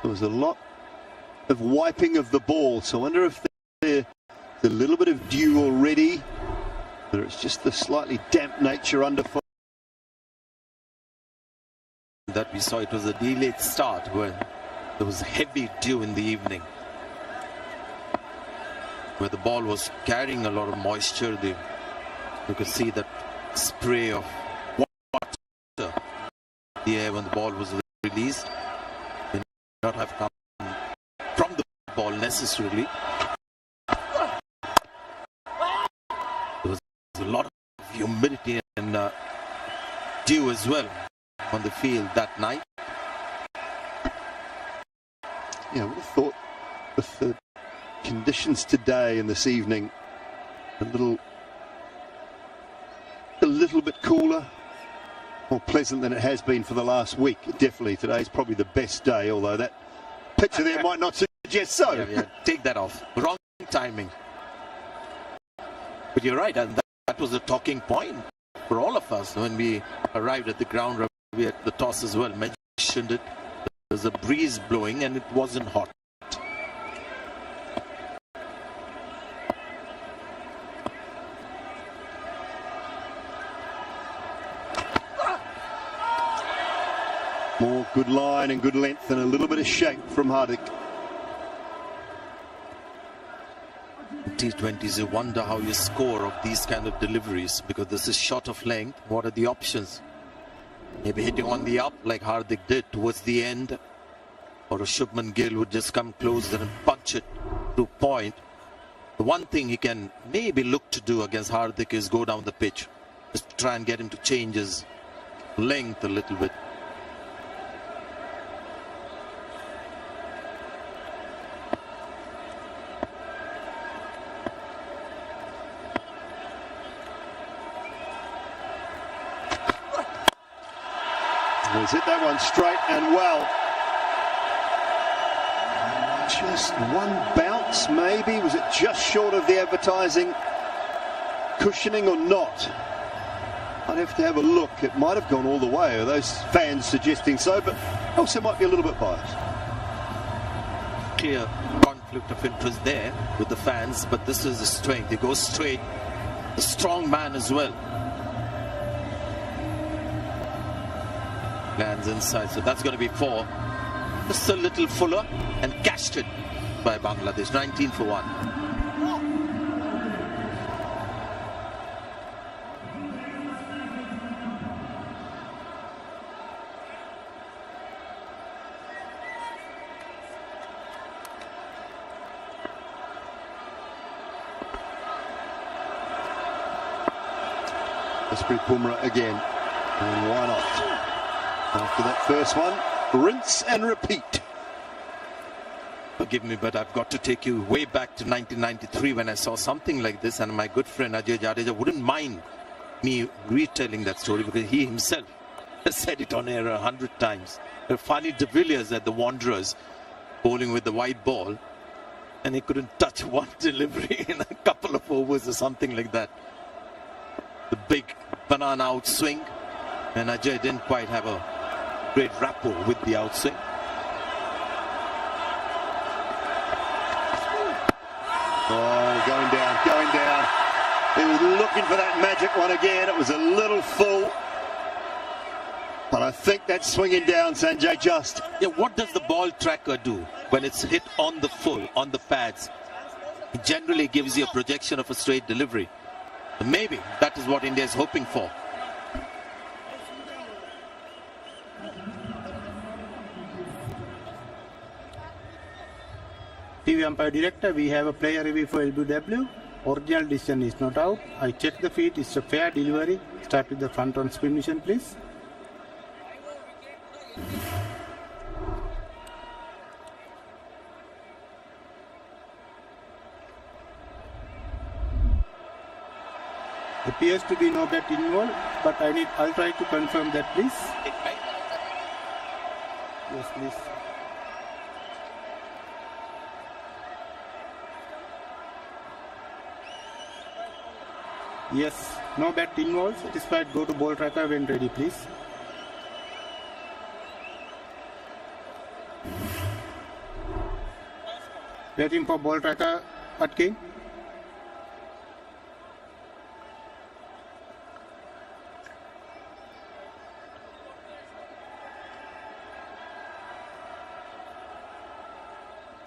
There was a lot of wiping of the ball, so I wonder if there's a little bit of dew already, or it's just the slightly damp nature underfoot. That we saw, it was a delayed start when there was heavy dew in the evening, where the ball was carrying a lot of moisture. You could see that spray of water in the air when the ball was released. It did not have come from the ball necessarily. There was a lot of humidity and dew as well on the field that night. Yeah, I would have thought with the conditions today and this evening, a little bit cooler, more pleasant than it has been for the last week. Definitely today's probably the best day, although that picture there might not suggest so. Yeah, take that off. Wrong timing. But you're right, and that was a talking point for all of us when we arrived at the ground. We had the toss as well, mentioned it. There's a breeze blowing and it wasn't hot. More good line and good length and a little bit of shape from Hardik. T20s, you wonder how you score of these kind of deliveries, because this is short of length. What are the options? Maybe hitting on the up like Hardik did towards the end, or a Shubman Gill would just come closer and punch it to point. The one thing he can maybe look to do against Hardik is go down the pitch, just try and get him to change his length a little bit. He's hit that one straight and well. Just one bounce maybe. Was it just short of the advertising cushioning or not? I'd have to have a look. It might have gone all the way. Are those fans suggesting so? But also might be a little bit biased. Clear conflict of interest there with the fans, but this is the strength. He goes straight. A strong man as well. Lands inside, so that's going to be 4. Just a little fuller and cashed it by Bangladesh. 19 for 1. Jasprit Bumrah again, and why not? After that first one, rinse and repeat. Forgive me, but I've got to take you way back to 1993 when I saw something like this, and my good friend Ajay Jadeja wouldn't mind me retelling that story because he himself has said it on air 100 times. Fani de Villiers at the Wanderers bowling with the white ball, and he couldn't touch one delivery in a couple of overs or something like that. The big banana outswing, and Ajay didn't quite have a great rapport with the outswing. Oh, going down. He was looking for that magic one again. It was a little full. But I think that's swinging down, Sanjay, just. Yeah, what does the ball tracker do when it's hit on the full, on the pads? It generally gives you a projection of a straight delivery. Maybe that is what India is hoping for. TV umpire director, we have a player review for LBW. Original decision is not out. I check the feet. It's a fair delivery. Start with the front on spin mission, please. Appears to be no bat involved, but I'll try to confirm that, please. Yes, please. Yes, no bat involved. Satisfied, go to ball tracker when ready, please. Waiting for ball tracker, Atkin.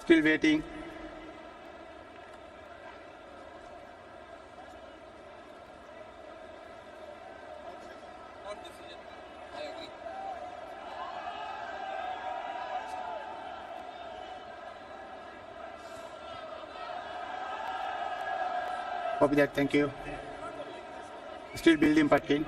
Still waiting. Copy that, thank you. Still building, Patkin.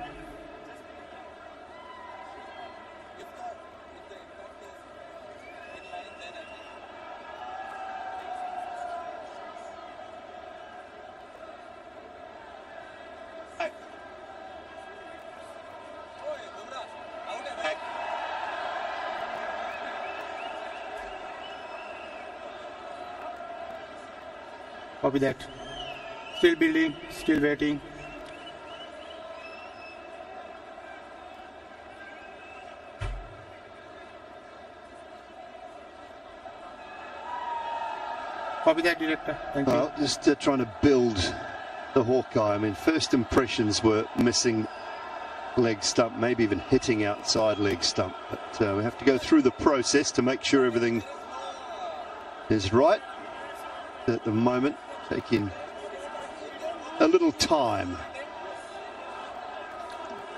Copy that. Still building, still waiting. Copy that, director. Thank you. Just trying to build the Hawkeye. I mean, first impressions were missing leg stump, maybe even hitting outside leg stump. But we have to go through the process to make sure everything is right. At the moment, taking a little time.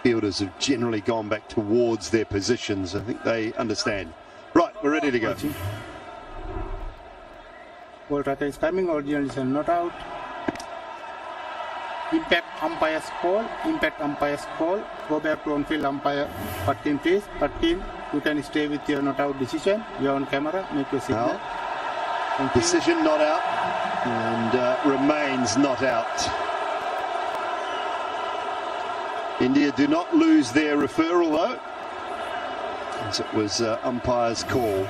Fielders have generally gone back towards their positions. I think they understand. Right, we're ready to go. Ball tracker is coming, original is not out. Impact umpire's call, impact umpire's call. Go back to on-field umpire. Patkin, please. Patkin, you can stay with your not out decision. You're on camera, make your signal. Decision not out, and remains not out. India do not lose their referral though, as it was umpire's call.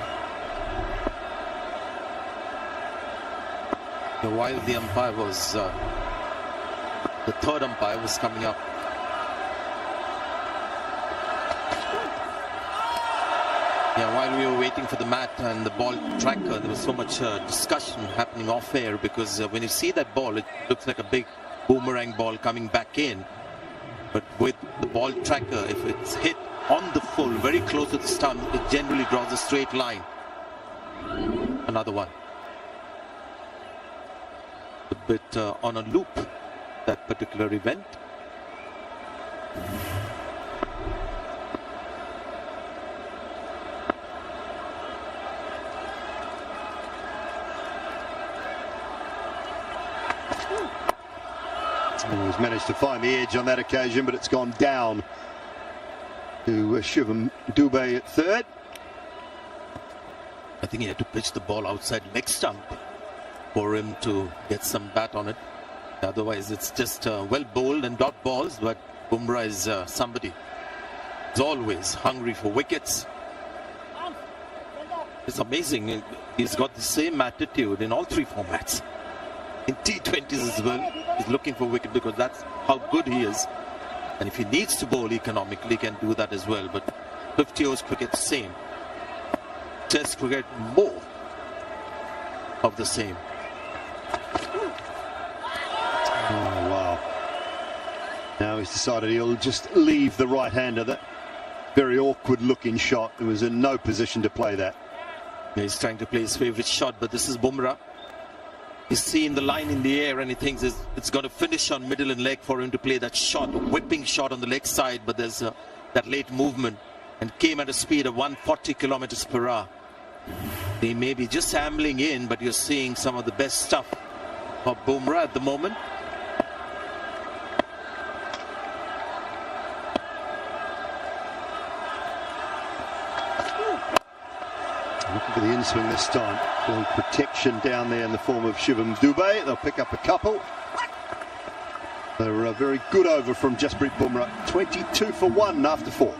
While the umpire was, the third umpire was coming up. Yeah, while we were waiting for the mat and the ball tracker, there was so much discussion happening off air, because when you see that ball, it looks like a big boomerang ball coming back in. But with the ball tracker, if it's hit on the full, very close to the stump, it generally draws a straight line. Another one. A bit on a loop, that particular event. He's managed to find the edge on that occasion, but it's gone down to Shivam Dubey at third. I think he had to pitch the ball outside leg stump for him to get some bat on it. Otherwise, it's just well bowled and dot balls, but Bumrah is somebody who's always hungry for wickets. It's amazing. He's got the same attitude in all three formats. In T20s as well, he's looking for wicket because that's how good he is. And if he needs to bowl economically, he can do that as well. But 50 overs cricket, same. Test cricket, more of the same. Oh, wow. Now he's decided he'll just leave the right-hander. That very awkward looking shot. There was in no position to play that. Yeah, he's trying to play his favourite shot, but this is Bumrah. He's seeing the line in the air and he thinks it's going to finish on middle and leg for him to play that shot, a whipping shot on the leg side, but there's that late movement and came at a speed of 140 kilometers per hour. He may be just ambling in, but you're seeing some of the best stuff of Bumrah at the moment. Looking for the in-swing this time. Feeling protection down there in the form of Shivam Dubey. They'll pick up a couple. They're a very good over from Jasprit Bumrah. 22 for 1 after 4.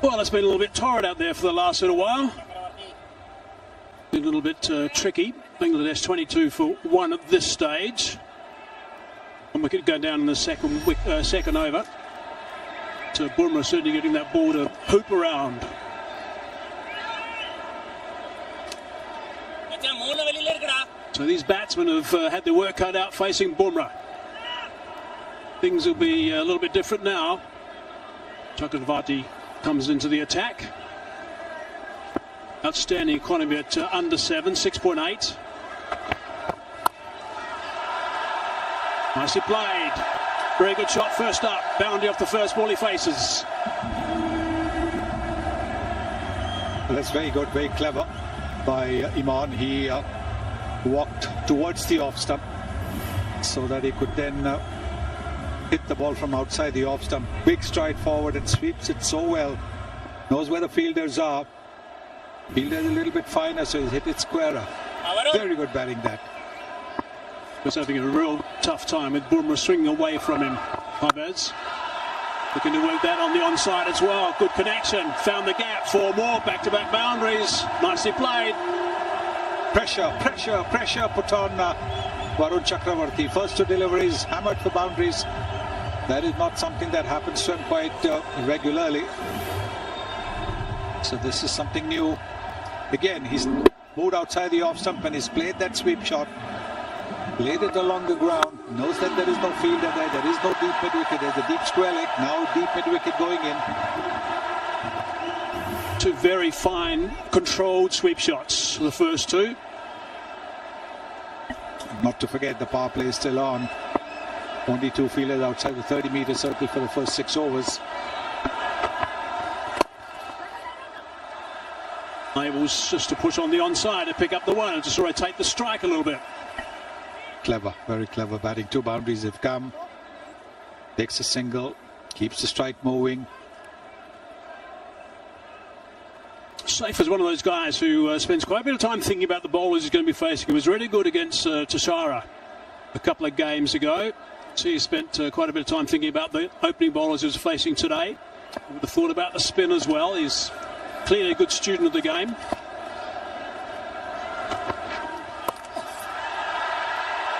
Well, it's been a little bit torrid out there for the last little while. Been a little bit tricky. Bangladesh 22 for 1 at this stage. And we could go down in the second over. So Bumrah certainly getting that ball to hoop around. So these batsmen have had their work cut out facing Bumrah. Things will be a little bit different now. Chakravarti comes into the attack. Outstanding economy at under 7, 6.8. Nicely played. Very good shot first up. Boundary off the first ball he faces. Well, that's very good, very clever by Iman. He walked towards the off stump so that he could then hit the ball from outside the off stump. Big stride forward and sweeps it so well. Knows where the fielders are. Fielder's a little bit finer, so he's hit it squarer. Very good batting that. Was having a real tough time with Bumrah swinging away from him. Pavez looking to work that on the onside as well. Good connection. Found the gap. 4 more back-to-back boundaries. Nicely played. Pressure put on Varun Chakravarti. First 2 deliveries, hammered for boundaries. That is not something that happens to him quite regularly. So this is something new. Again, he's moved outside the off stump and he's played that sweep shot. Played it along the ground. Knows that there is no fielder there. There is no deep mid-wicket. There's a deep square leg. Now deep mid-wicket going in. 2 very fine, controlled sweep shots. The first 2. Not to forget the power play is still on. Only 2 fielders outside the 30-meter circle for the first 6 overs. Able just to push on the onside to pick up the 1 and just rotate the strike a little bit. Clever, very clever batting. 2 boundaries have come. Takes a single, keeps the strike moving. Saif is one of those guys who spends quite a bit of time thinking about the bowlers he's going to be facing. He was really good against Tashara a couple of games ago. So he spent quite a bit of time thinking about the opening bowlers he was facing today. He would have thought about the spin as well. He's clearly a good student of the game.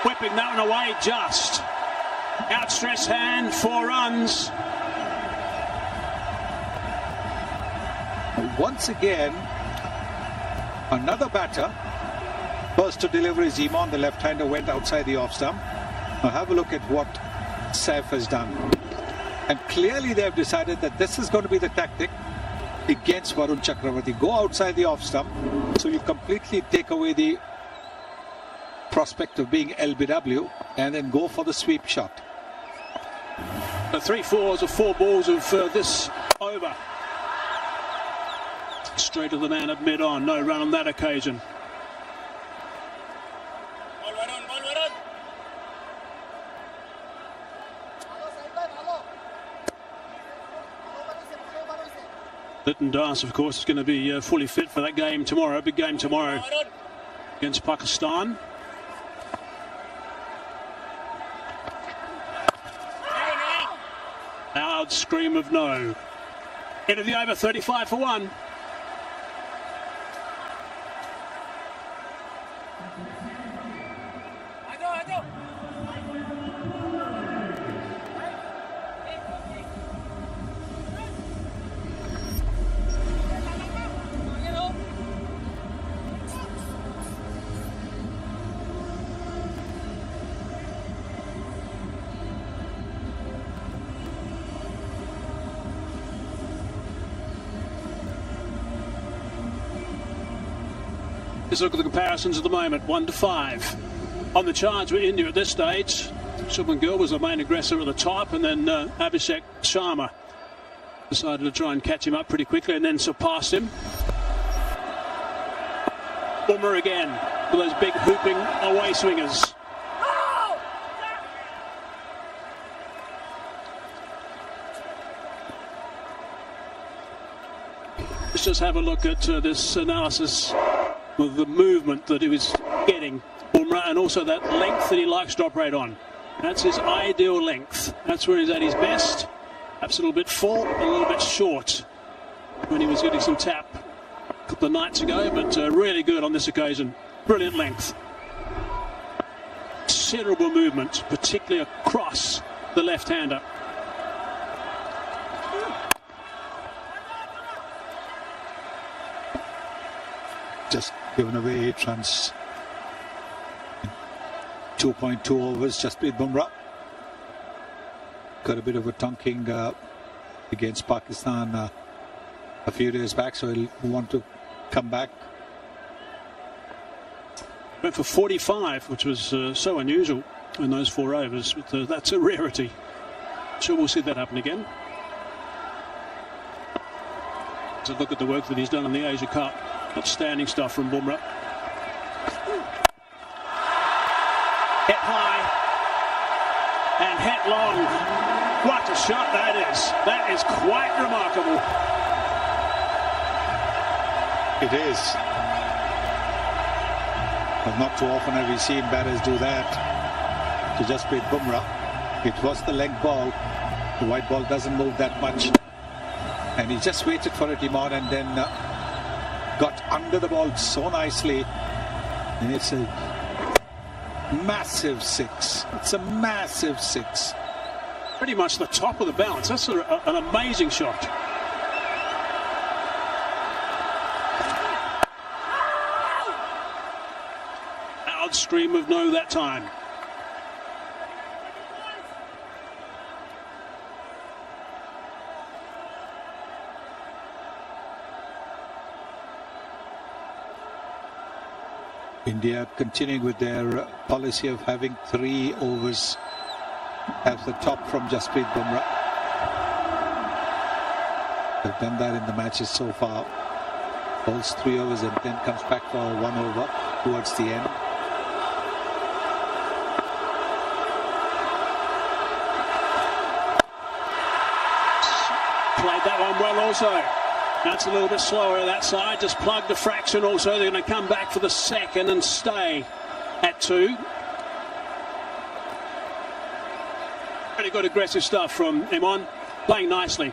Whipping that one away just. Outstretched hand, 4 runs. Once again, another batter. First to delivery is Iman, the left-hander, went outside the off stump. Now have a look at what Saif has done. And clearly they've decided that this is going to be the tactic against Varun Chakravarti. Go outside the off stump, so you completely take away the prospect of being LBW and then go for the sweep shot. The 3 fours of 4 balls of this over. Straight to the man at mid-on. No run on that occasion. Litton Das, of course, is going to be fully fit for that game tomorrow. Big game tomorrow against Pakistan. Loud scream of no. End of the over, 35 for 1. Let's look at the comparisons at the moment. 1 to 5. On the charge with India at this stage. Shubman Gill was the main aggressor at the top, and then Abhishek Sharma decided to try and catch him up pretty quickly and then surpassed him. Bumrah again with those big hooping away swingers. Let's just have a look at this analysis with the movement that he was getting, Bumrah, and also that length that he likes to operate on. That's his ideal length. That's where he's at his best. Perhaps a little bit full, a little bit short. when he was getting some tap a couple of nights ago, but really good on this occasion. Brilliant length. Considerable movement, particularly across the left-hander. Just given away 8 runs. 2.2 overs, Jasprit Bumrah. Got a bit of a tonking against Pakistan a few days back, so he'll want to come back. Went for 45, which was so unusual in those 4 overs. But, that's a rarity. Sure, we'll see that happen again. So look at the work that he's done in the Asia Cup. Outstanding stuff from Bumrah. Hit high and hit long. What a shot that is. That is quite remarkable. It is. But not too often have we seen batters do that to Jasprit Bumrah. It was the leg ball. The white ball doesn't move that much. And he just waited for it, Iman, and then got under the ball so nicely. And it's a massive 6. It's a massive 6. Pretty much the top of the bounce. That's an amazing shot. Loud scream of no that time. India continuing with their policy of having 3 overs as the top from Jasprit Bumrah. They've done that in the matches so far. Bowls 3 overs and then comes back for 1 over towards the end. Played that one well also. That's a little bit slower that side. Just plugged a fraction also. They're going to come back for the second and stay at 2. Pretty good aggressive stuff from Iman. Playing nicely.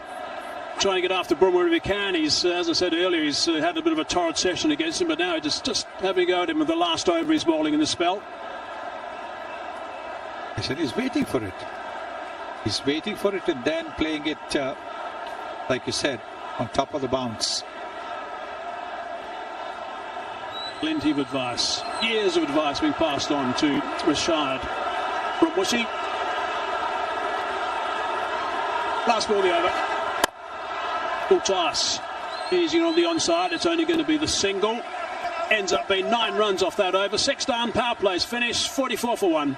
Trying to get after Bumrah if he can. He's, as I said earlier, he's had a bit of a torrid session against him, but now just having a go at him with the last over he's bowling in the spell. I said he's waiting for it. He's waiting for it and then playing it, like you said, on top of the bounce. Plenty of advice. Years of advice being passed on to Rashad from Mushi. Last ball of the over. Full toss. Easy on the onside. It's only going to be the single. Ends up being 9 runs off that over. 6 down, power plays finish. 44 for 1.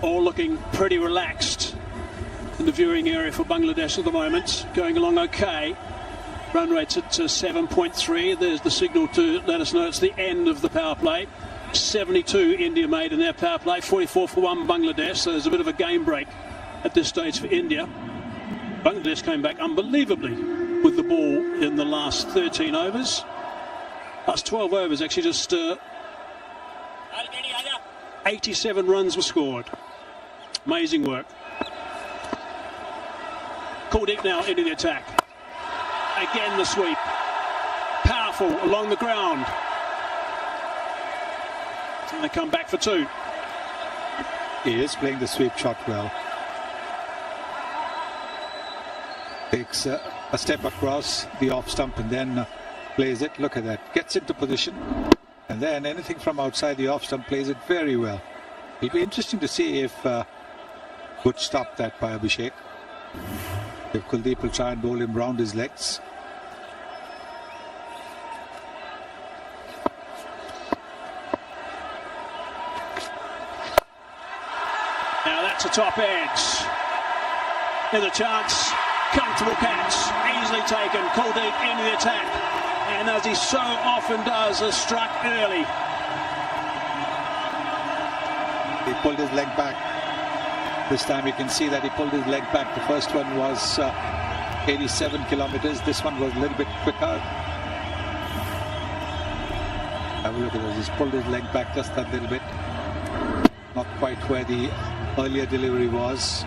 All looking pretty relaxed in the viewing area for Bangladesh at the moment. Going along okay. Run rates at 7.3. There's the signal to let us know it's the end of the power play. 72 India made in their power play. 44 for 1 Bangladesh. So there's a bit of a game break at this stage for India. Bangladesh came back unbelievably with the ball in the last 13 overs. Last 12 overs actually just 87 runs were scored. Amazing work. Kuldeep now into the attack. Again the sweep. Powerful along the ground. And they come back for 2. He is playing the sweep shot well. Takes a step across the off stump and then plays it. Look at that. Gets into position. And then anything from outside the off stump plays it very well. It'll be interesting to see if would stop that by Abhishek. If Kuldeep will try and bowl him round his legs. Now that's a top edge. There's a chance. Comfortable catch. Easily taken. Kuldeep into the attack. And as he so often does, a struck early. He pulled his leg back. This time you can see that he pulled his leg back. The first one was 87 kilometers. This one was a little bit quicker. Have a look at this. He's pulled his leg back just a little bit. Not quite where the earlier delivery was.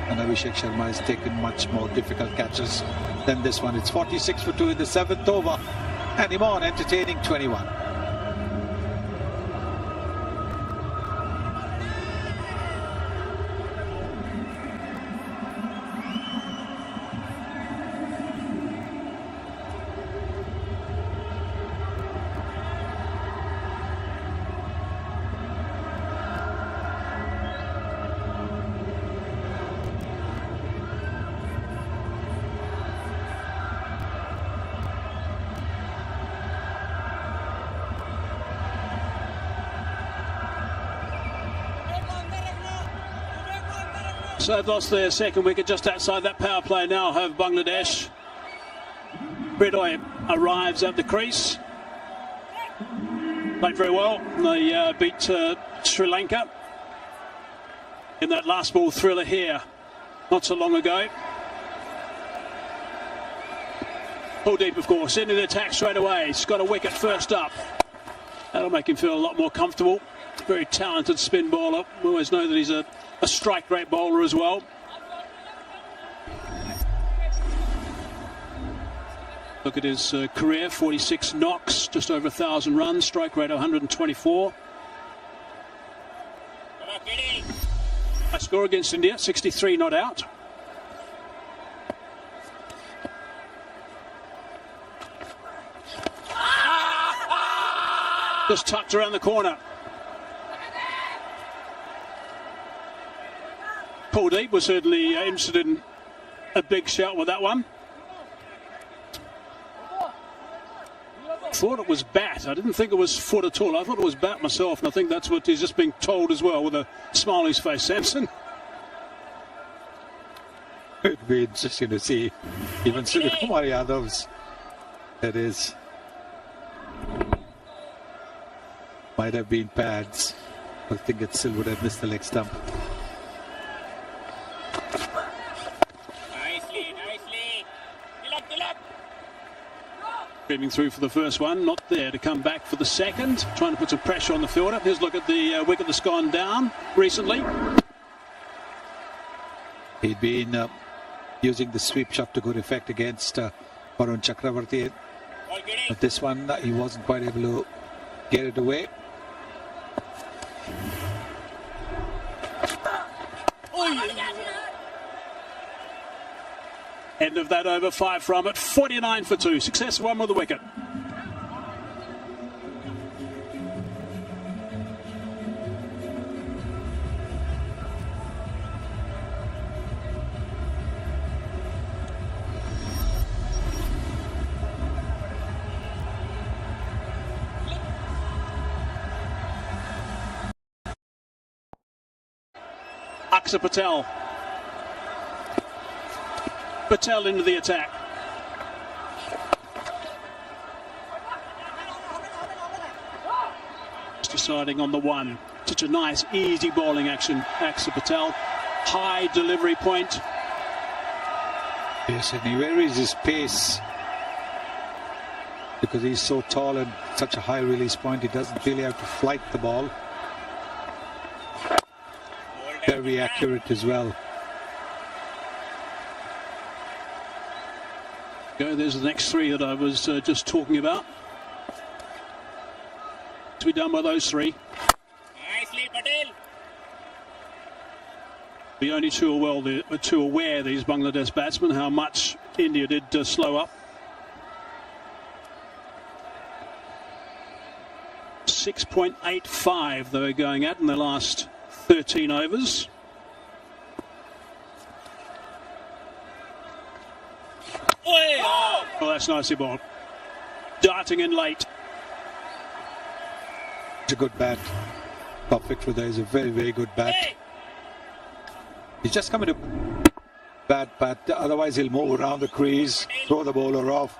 And Abhishek Sharma has taken much more difficult catches than this one. It's 46 for 2 in the 7th over. And Imran entertaining 21. So they've lost their second wicket just outside that power play now have Bangladesh. Bredoy arrives at the crease. Played very well. They beat Sri Lanka in that last ball thriller here not so long ago. Kuldeep, of course, into the attack straight away. He's got a wicket first up. That'll make him feel a lot more comfortable. Very talented spin bowler. We always know that he's a strike rate bowler as well. Look at his career, 46 knocks, just over 1,000 runs, strike rate 124. High score against India, 63 not out. Just tucked around the corner. Kuldeep was certainly interested in a big shot with that one. Thought it was bat. I didn't think it was foot at all. I thought it was bat myself, and I think that's what he's just being told as well with a smile on his face. Samson. It'd be interesting to see even Suryakumar Yadav's. That is. Might have been pads. I think it still would have missed the leg stump. Creeping through for the first one, not there to come back for the second. Trying to put some pressure on the fielder. Here's a look at the wicket that's gone down recently. He'd been using the sweep shot to good effect against Varun Chakravarti. But this one, he wasn't quite able to get it away. End of that over, 5 from it, 49 for 2. Success one with the wicket. Acia Patel. Patel into the attack. Just deciding on the one. Such a nice, easy bowling action, Acia Patel. High delivery point. Yes, and he varies his pace because he's so tall and such a high release point. He doesn't really have to flight the ball. Very accurate as well. There's the next 3 that I was just talking about. To be done by those 3. Nicely, Patel. The only too aware, these Bangladesh batsmen, how much India did slow up. 6.85 they were going at in the last 13 overs. Oh, that's nicely bowled. Darting in late. It's a good bat. Perfect for that is a very, very good bat. He's just coming to bat, but otherwise he'll move around the crease, throw the bowler off.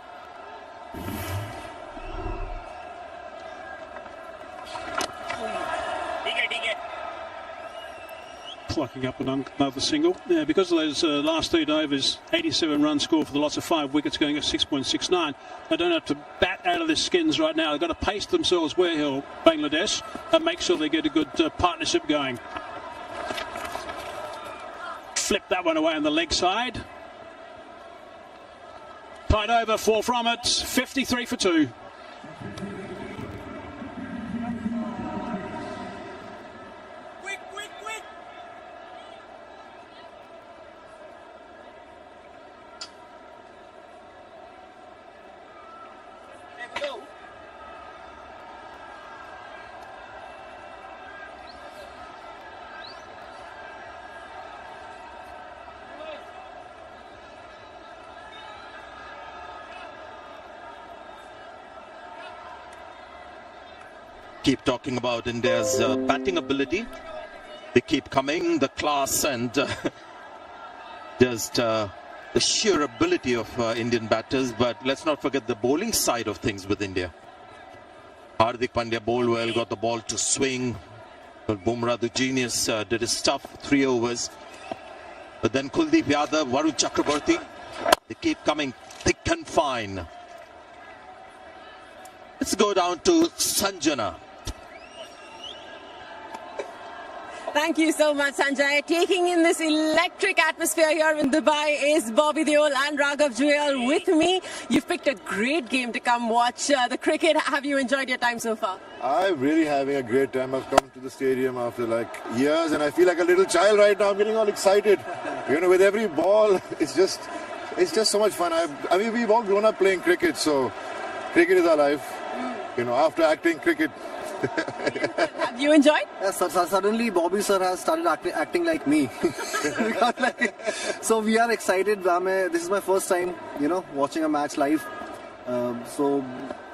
Plucking up another single. Yeah, because of those last 3 overs, 87 runs scored for the loss of 5 wickets, going at 6.69. They don't have to bat out of their skins right now. They've got to pace themselves where he'll Bangladesh and make sure they get a good partnership going. Flip that one away on the leg side. Tight over, 4 from it, 53 for 2. Keep talking about India's batting ability. They keep coming, the class and just the sheer ability of Indian batters. But let's not forget the bowling side of things with India. Hardik Pandya bowled well, got the ball to swing. But Bumrah, the genius, did his stuff, 3 overs. But then Kuldeep Yadav, Varun Chakraborty, they keep coming thick and fine. Let's go down to Sanjana. Thank you so much, Sanjay. Taking in this electric atmosphere here in Dubai is Bobby Deol and Raghav Juyal with me. You've picked a great game to come watch the cricket. Have you enjoyed your time so far? I'm really having a great time. I've come to the stadium after like years and I feel like a little child right now. I'm getting all excited. You know, with every ball, it's just so much fun. I mean, we've all grown up playing cricket, so cricket is our life. You know, after acting, cricket. Have you enjoyed? Yes, suddenly Bobby sir has started acting like me. So we are excited. This is my first time, you know, watching a match live. So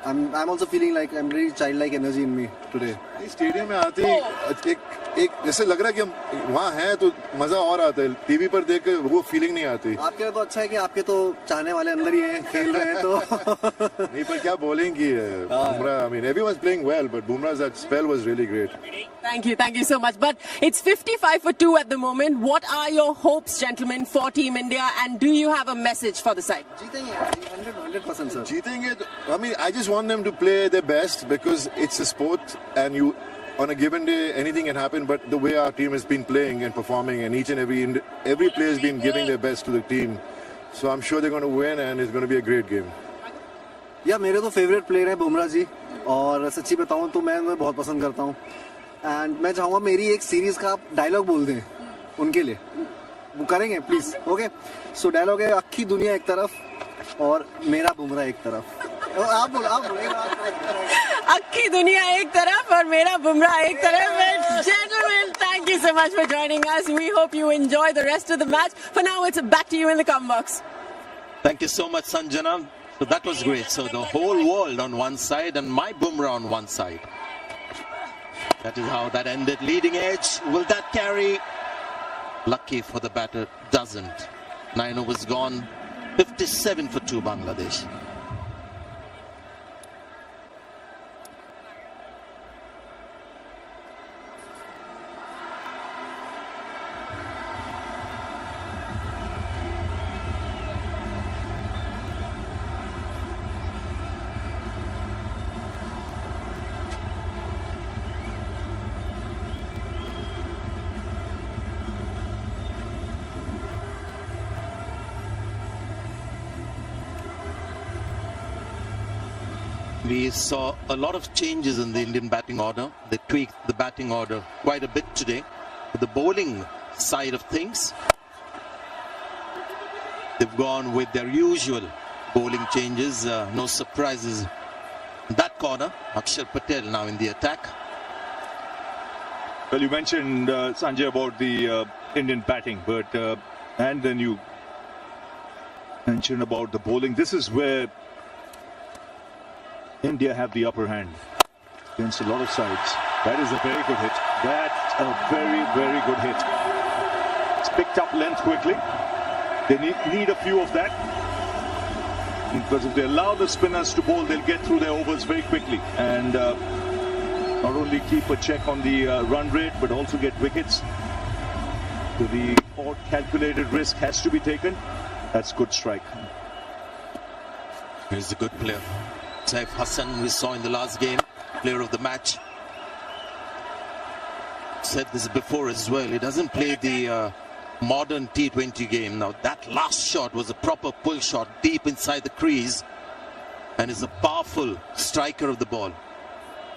I'm also feeling like I'm really childlike energy in me today. Stadium में आते ही एक जैसे लग रहा है कि हम वहाँ हैं तो मजा और आता है टीवी पर देख के वो फीलिंग नहीं आती आपके तो अच्छा है कि आपके तो चाहने वाले अंदर ही हैं खेल रहे हैं तो नहीं पर क्या bowling की है Bumrah I mean everyone's playing well but Bumrah's that spell was really great. Thank you so much. But it's 55 for 2 at the moment. What are your hopes, gentlemen, for Team India, and do you have a message for the side? जीतेंगे 100% sir. जीतेंगे I mean I just want them to play their best because it's a sport and you on a given day anything can happen but the way our team has been playing and performing and each and every player has been giving their best to the team so I'm sure they're going to win and it's going to be a great game. या मेरे तो favourite player है बुमराह जी और सच्ची बताऊं तो मैं उन्हें बहुत पसंद करता हूं एंड मैं चाहूंगा मेरी एक सीरीज का आप डायलॉग बोल दें उनके लिए वो करेंगे प्लीज ओके सो डायलॉग है अक्खी दुनिया एक तरफ और मेरा बुमराह एक तरफ आप बोलो अक्खी दुनिया एक तरफ और मेरा बुमराह एक तरफ. Gentlemen, thank you so much for joining us. We hope you enjoy the rest of the match. For now, it's back to you in the comment box. Thank you so much, Sanjana. So that was great. So the whole world on one side and my Bumrah on one side. That is how that ended. Leading edge. Will that carry? Lucky for the batter, doesn't. 9 overs gone. 57 for 2 Bangladesh. We saw a lot of changes in the Indian batting order. They tweaked the batting order quite a bit today. With the bowling side of things, they've gone with their usual bowling changes. No surprises in that corner. Akshar Patel now in the attack. Well, you mentioned, Sanjay, about the Indian batting, but and then you mentioned about the bowling. This is where India have the upper hand against a lot of sides. That is a very good hit. That's a very, very good hit. picked up length quickly. They need a few of that. Because if they allow the spinners to bowl, they'll get through their overs very quickly. And not only keep a check on the run rate, but also get wickets. So the odd calculated risk has to be taken. That's good strike. He's a good player. Saif Hassan, we saw in the last game, player of the match. Said this before as well. He doesn't play the modern T20 game. Now that last shot was a proper pull shot deep inside the crease, and is a powerful striker of the ball.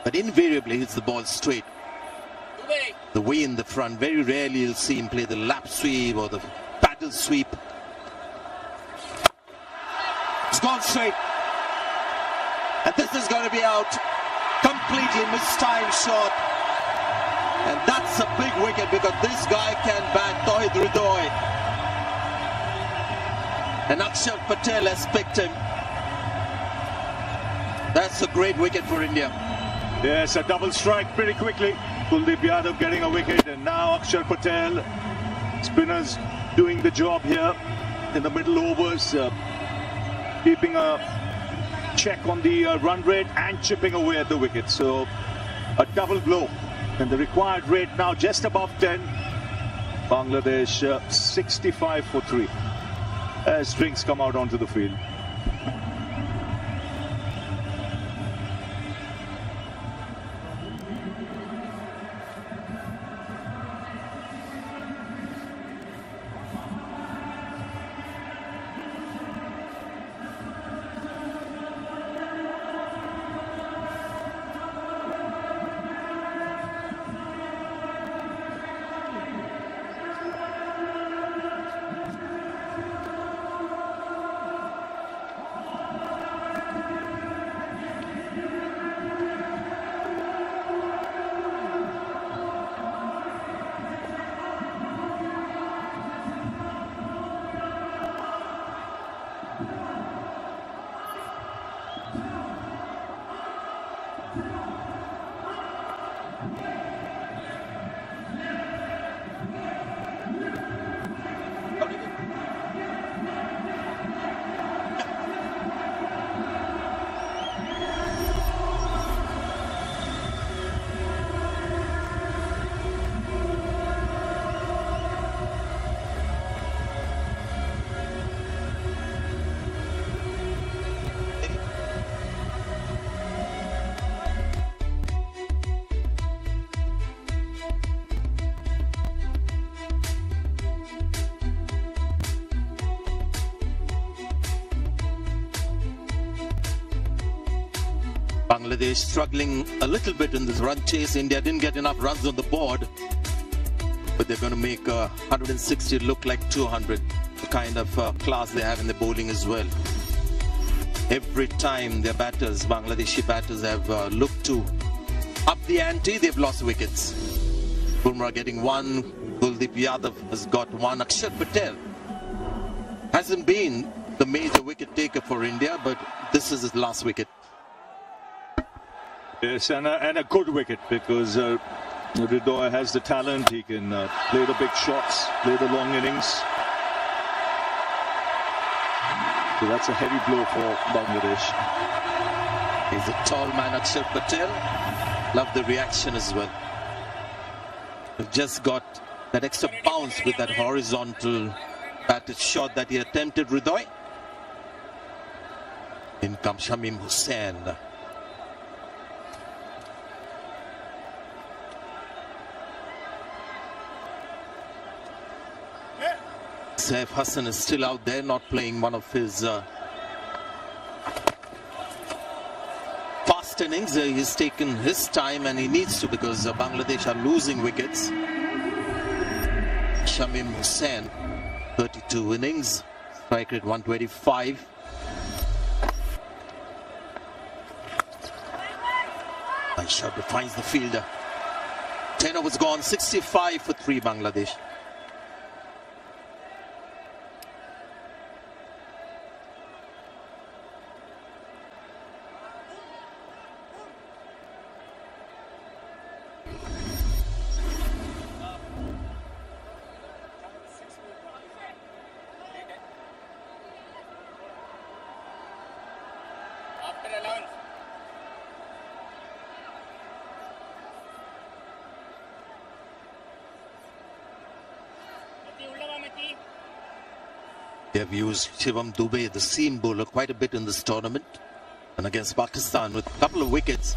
But invariably hits the ball straight. The way in the front, very rarely you'll see him play the lap sweep or the paddle sweep. It's gone straight. And this is going to be out. Completely mistimed shot. And that's a big wicket because this guy can bat Tauhid Hridoy. And Akshar Patel has picked him. That's a great wicket for India. Yes, a double strike pretty quickly. Kuldeep Yadav getting a wicket, and now Akshar Patel. Spinners doing the job here in the middle overs, keeping a check on the run rate and chipping away at the wicket. So a double blow, and the required rate now just above 10. Bangladesh 65 for 3 as drinks come out onto the field. Bangladesh struggling a little bit in this run chase. India didn't get enough runs on the board, but they're going to make 160 look like 200. The kind of class they have in the bowling as well. Every time their batters, Bangladeshi batters, have looked to up the ante, they've lost wickets. Bumrah getting one, Kuldeep Yadav has got one. Akshar Patel hasn't been the major wicket taker for India, but this is his last wicket. Yes, and a good wicket, because Hridoy has the talent. He can play the big shots, play the long innings. So that's a heavy blow for Bangladesh. He's a tall man, Akshar Patel. Love the reaction as well. We've just got that extra bounce with that horizontal batted shot that he attempted, Hridoy. In comes Shamim Hussain. Saif Hassan is still out there, not playing one of his fast innings. He's taken his time, and he needs to, because Bangladesh are losing wickets. Shamim Hussain, 32 innings, strike rate 125. Nice shot, defines the fielder. 10 overs gone, 65 for 3 Bangladesh. They have used Shivam Dubey, the seam bowler, quite a bit in this tournament. And against Pakistan, with a couple of wickets,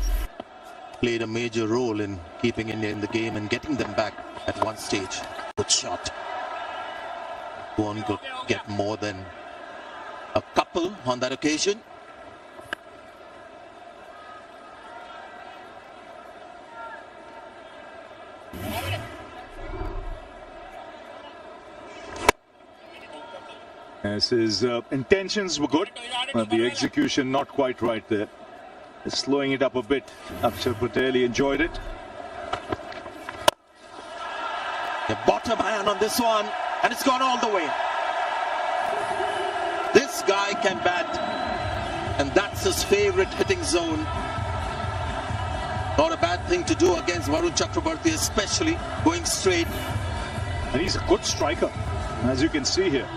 played a major role in keeping India in the game and getting them back at one stage. Good shot. One could get more than a couple on that occasion. As his intentions were good, but the execution not quite right there. Slowing it up a bit. Akshay Patel, he enjoyed it. The bottom hand on this one, and it's gone all the way. This guy can bat, and that's his favorite hitting zone. Not a bad thing to do against Varun Chakraborty, especially going straight. And he's a good striker, as you can see here.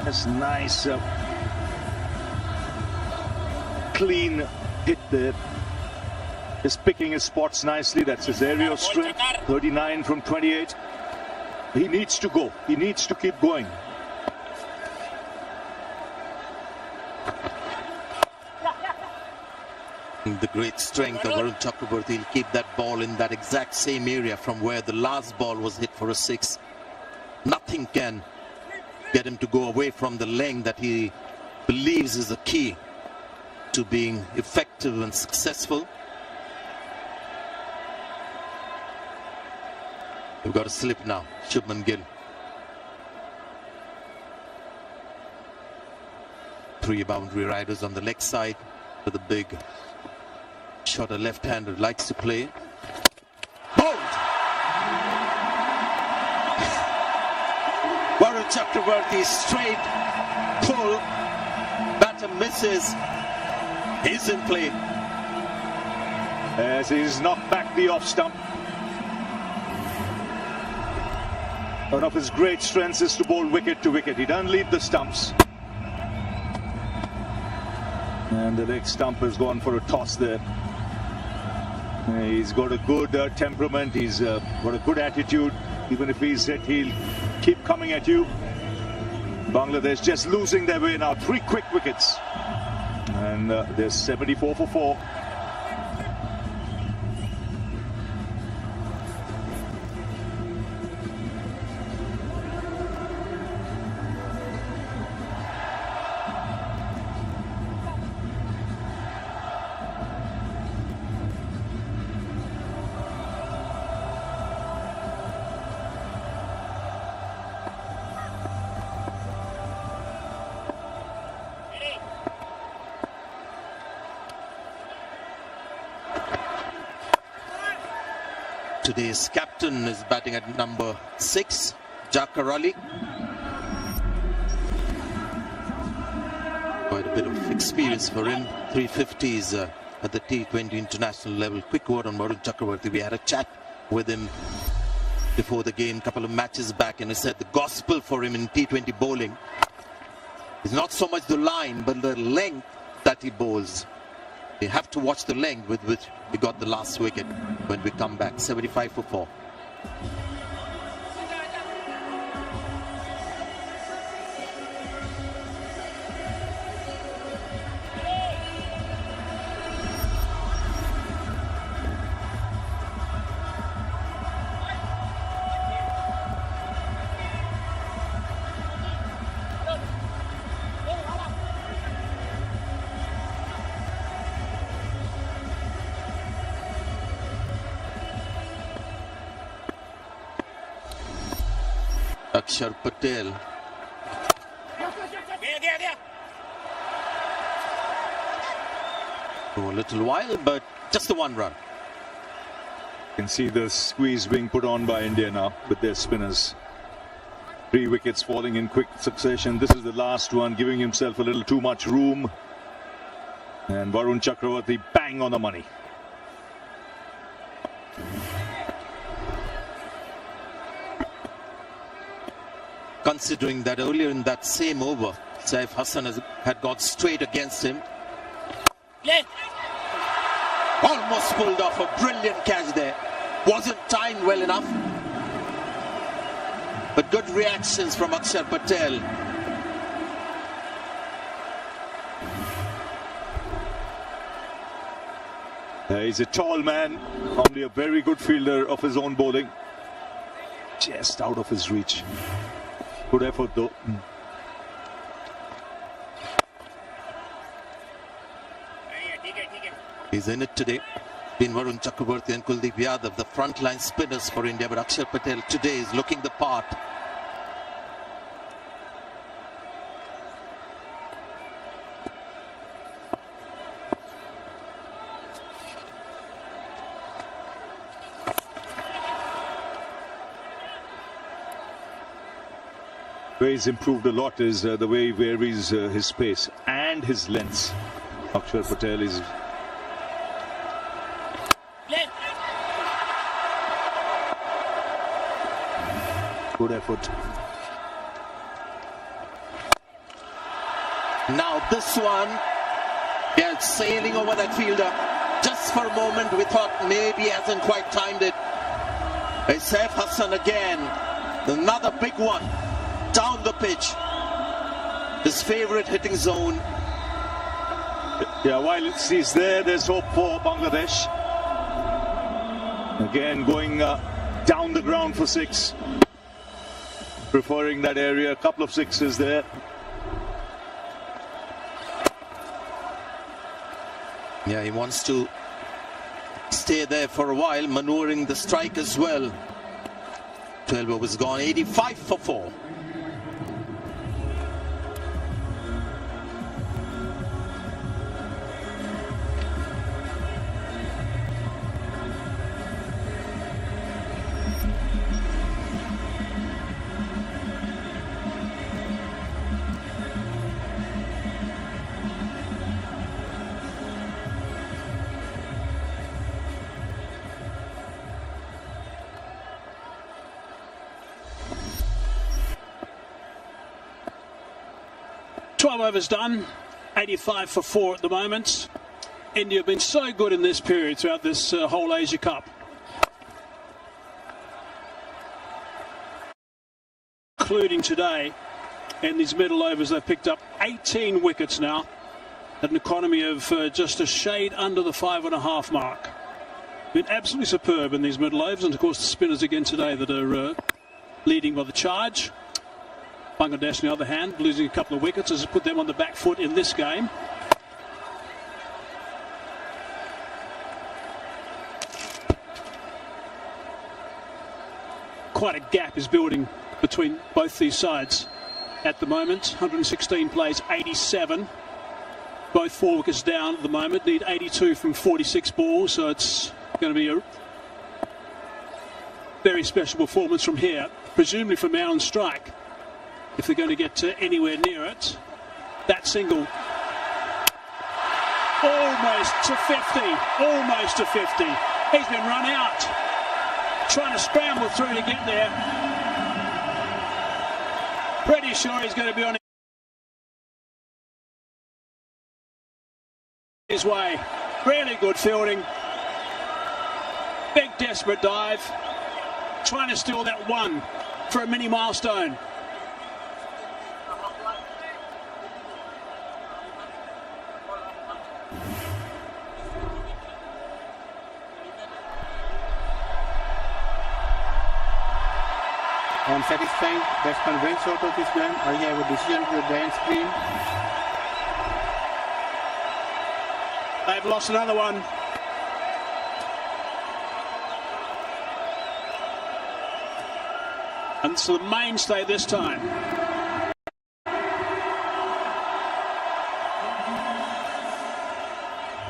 That's nice, clean hit there. Just picking his spots nicely. That's his area of strength. 39 from 28. He needs to go. He needs to keep going. The great strength of Varun Chakraborty. He'll keep that ball in that exact same area from where the last ball was hit for a 6. Nothing can get him to go away from the length that he believes is the key to being effective and successful. We've got a slip now. Shubman Gill. 3 boundary riders on the leg side with a big shot. A left-hander likes to play. Bowled! Varun Chakraborty straight pull. Batter misses. He's in play. As he's knocked back the off stump. One of his great strengths is to bowl wicket to wicket. He doesn't leave the stumps. And the leg stump has gone for a toss there. He's got a good temperament. He's got a good attitude. Even if he's hit, he'll keep coming at you. Bangladesh just losing their way now. 3 quick wickets. And they're 74 for 4. Today's captain is batting at number 6, Jakar Ali. Quite a bit of experience for him. 350s at the T20 international level. Quick word on Varun Chakraborty. We had a chat with him before the game, couple of matches back, and he said the gospel for him in T20 bowling is not so much the line, but the length that he bowls. You have to watch the length with which we got the last wicket when we come back. 75 for 4. Akshay Patel. For a little while, but just the 1 run. You can see the squeeze being put on by India now with their spinners. 3 wickets falling in quick succession. This is the last one, giving himself a little too much room. And Varun Chakraborty bang on the money. Considering that earlier in that same over, Saif Hassan had got straight against him. Almost pulled off a brilliant catch there. Wasn't timed well enough. But good reactions from Acia Patel. He's a tall man, only a very good fielder of his own bowling. Just out of his reach. Good effort though. He's in it today. Been Varun Chakraborty and Kuldeep Yadav, the frontline spinners for India, but Aksar Patel today is looking the part. Where he's improved a lot is the way he varies his pace and his lengths. Aksar Patel is good effort. Now this one, yeah, sailing over that fielder. Just for a moment we thought maybe he hasn't quite timed it. Saif Hassan again, another big one down the pitch. His favorite hitting zone. Yeah, while he's there, there's hope for Bangladesh. Again, going down the ground for 6. Preferring that area, a couple of 6s there. Yeah, he wants to stay there for a while, maneuvering the strike as well. 12 overs gone, 85 for 4. Overs done, 85 for 4 at the moment. India have been so good in this period throughout this whole Asia Cup. Including today, in these middle overs, they've picked up 18 wickets now at an economy of just a shade under the 5.5 mark. Been absolutely superb in these middle overs, and of course the spinners again today that are leading by the charge. Bangladesh, on the other hand, losing a couple of wickets has put them on the back foot in this game. Quite a gap is building between both these sides at the moment. 116 plays, 87. Both 4 wickets down at the moment. Need 82 from 46 balls, so it's going to be a very special performance from here, presumably from out on strike. If they're going to get anywhere near it. That single almost to 50, almost to 50. He's been run out, trying to scramble through to get there. Pretty sure he's going to be on his way. Really good fielding. Big desperate dive, trying to steal that one for a mini milestone. Unsatisfied, batsman went short of his game. I have a decision to the giant screen. They've lost another one. And so the mainstay this time.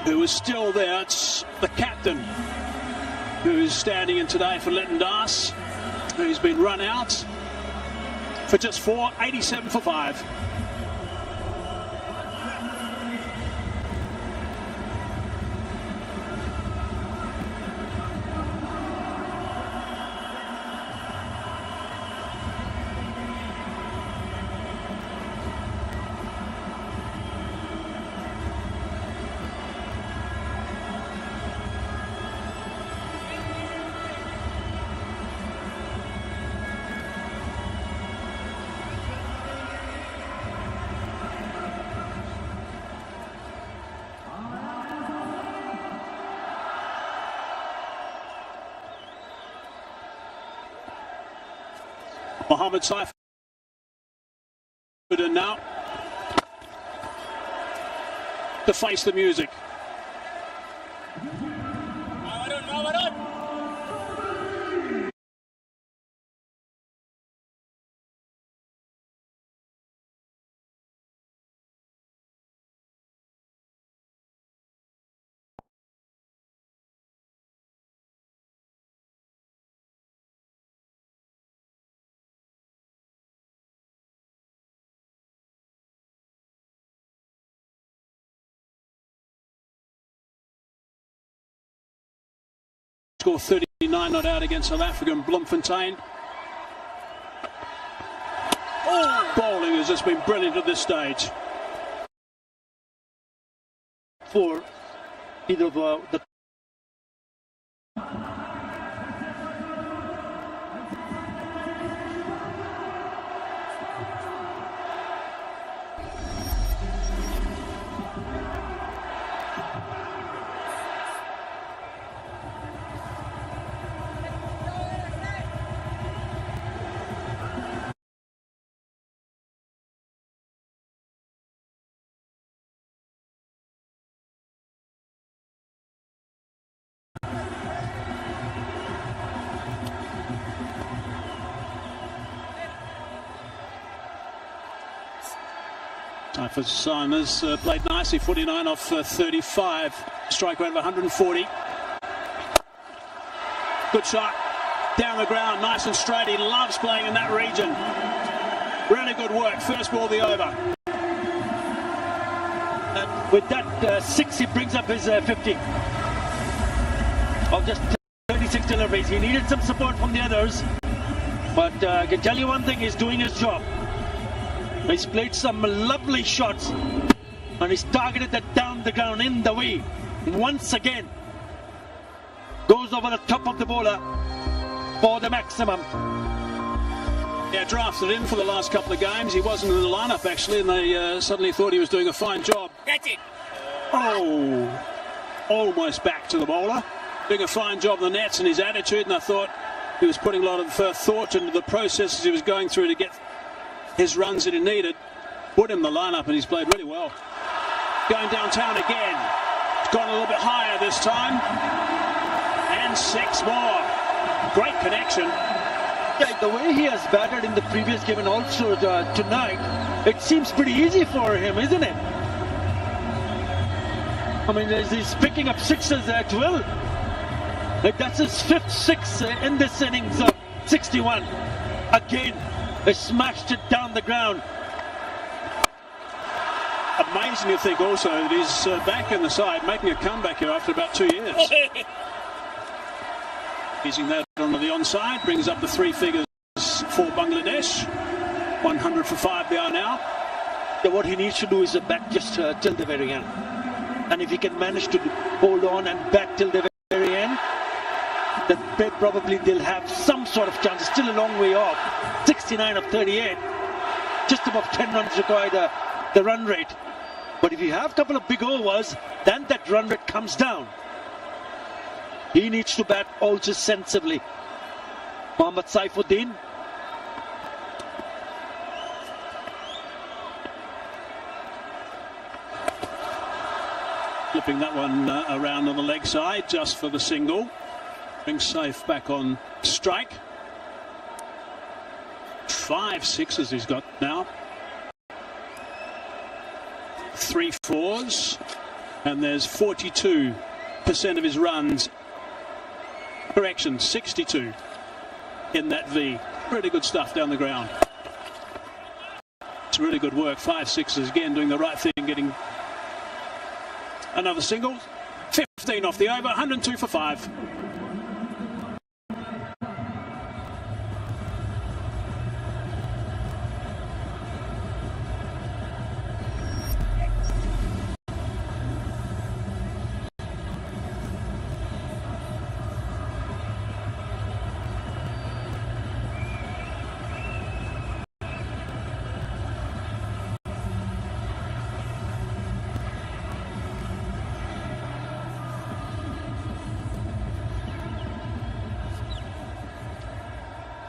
Who is still there? It's the captain who is standing in today for Lytton Das, who's been run out for just 4, 87 for 5. Mohammed Saif. And now to face the music. Score 39 not out against South African Bloemfontein. Bowling has just been brilliant at this stage. For either of the For Simons played nicely, 49 off 35, strike rate of 140. Good shot, down the ground, nice and straight. He loves playing in that region. Really good work, first ball the over. With that 6, he brings up his 50 of just 36 deliveries. He needed some support from the others, but I can tell you one thing, he's doing his job. He's played some lovely shots and he's targeted that down the ground in the way. Once again, goes over the top of the bowler for the maximum. Yeah, drafted in for the last couple of games. He wasn't in the lineup actually, and they suddenly thought he was doing a fine job. Catch it. Oh, almost back to the bowler. Doing a fine job on the nets and his attitude, and I thought he was putting a lot of thought into the processes he was going through to get his runs that he needed. Put him in the lineup and he's played really well. Going downtown again. It's gone a little bit higher this time. And 6 more. Great connection. Yeah, the way he has batted in the previous game and also tonight, it seems pretty easy for him, isn't it? I mean, he's picking up 6s at will. Like, that's his 5th 6 in this innings of 61. Again, they smashed it down the ground. Amazing to think also that he's back in the side, making a comeback here after about 2 years. Using that onto the onside, brings up the 3 figures for Bangladesh. 100 for 5 they are now. Yeah, what he needs to do is bat just till the very end. And if he can manage to hold on and bat till the very end, then they'll have some sort of chance. It's still a long way off. 69 of 38. Just above 10 runs required the run rate. But if you have a couple of big overs, then that run rate comes down. He needs to bat also sensibly. Mohammad Saifuddin. Flipping that one around on the leg side just for the single. Brings Saif back on strike. 5 6s he's got now. 3 4s. And there's 42% of his runs. Correction, 62 in that V. Really good stuff down the ground. It's really good work. 5 6s again, doing the right thing, getting another single. 15 off the over, 102 for 5.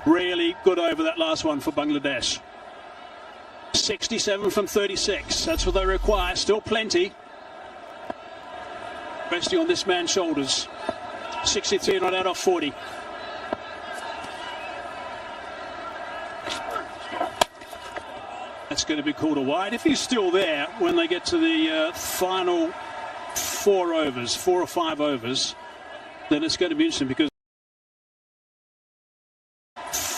Really good over that last one for Bangladesh. 67 from 36. That's what they require. Still plenty. Resting on this man's shoulders. 63 not out of 40. That's going to be called a wide. If he's still there when they get to the final 4 overs, 4 or 5 overs, then it's going to be interesting because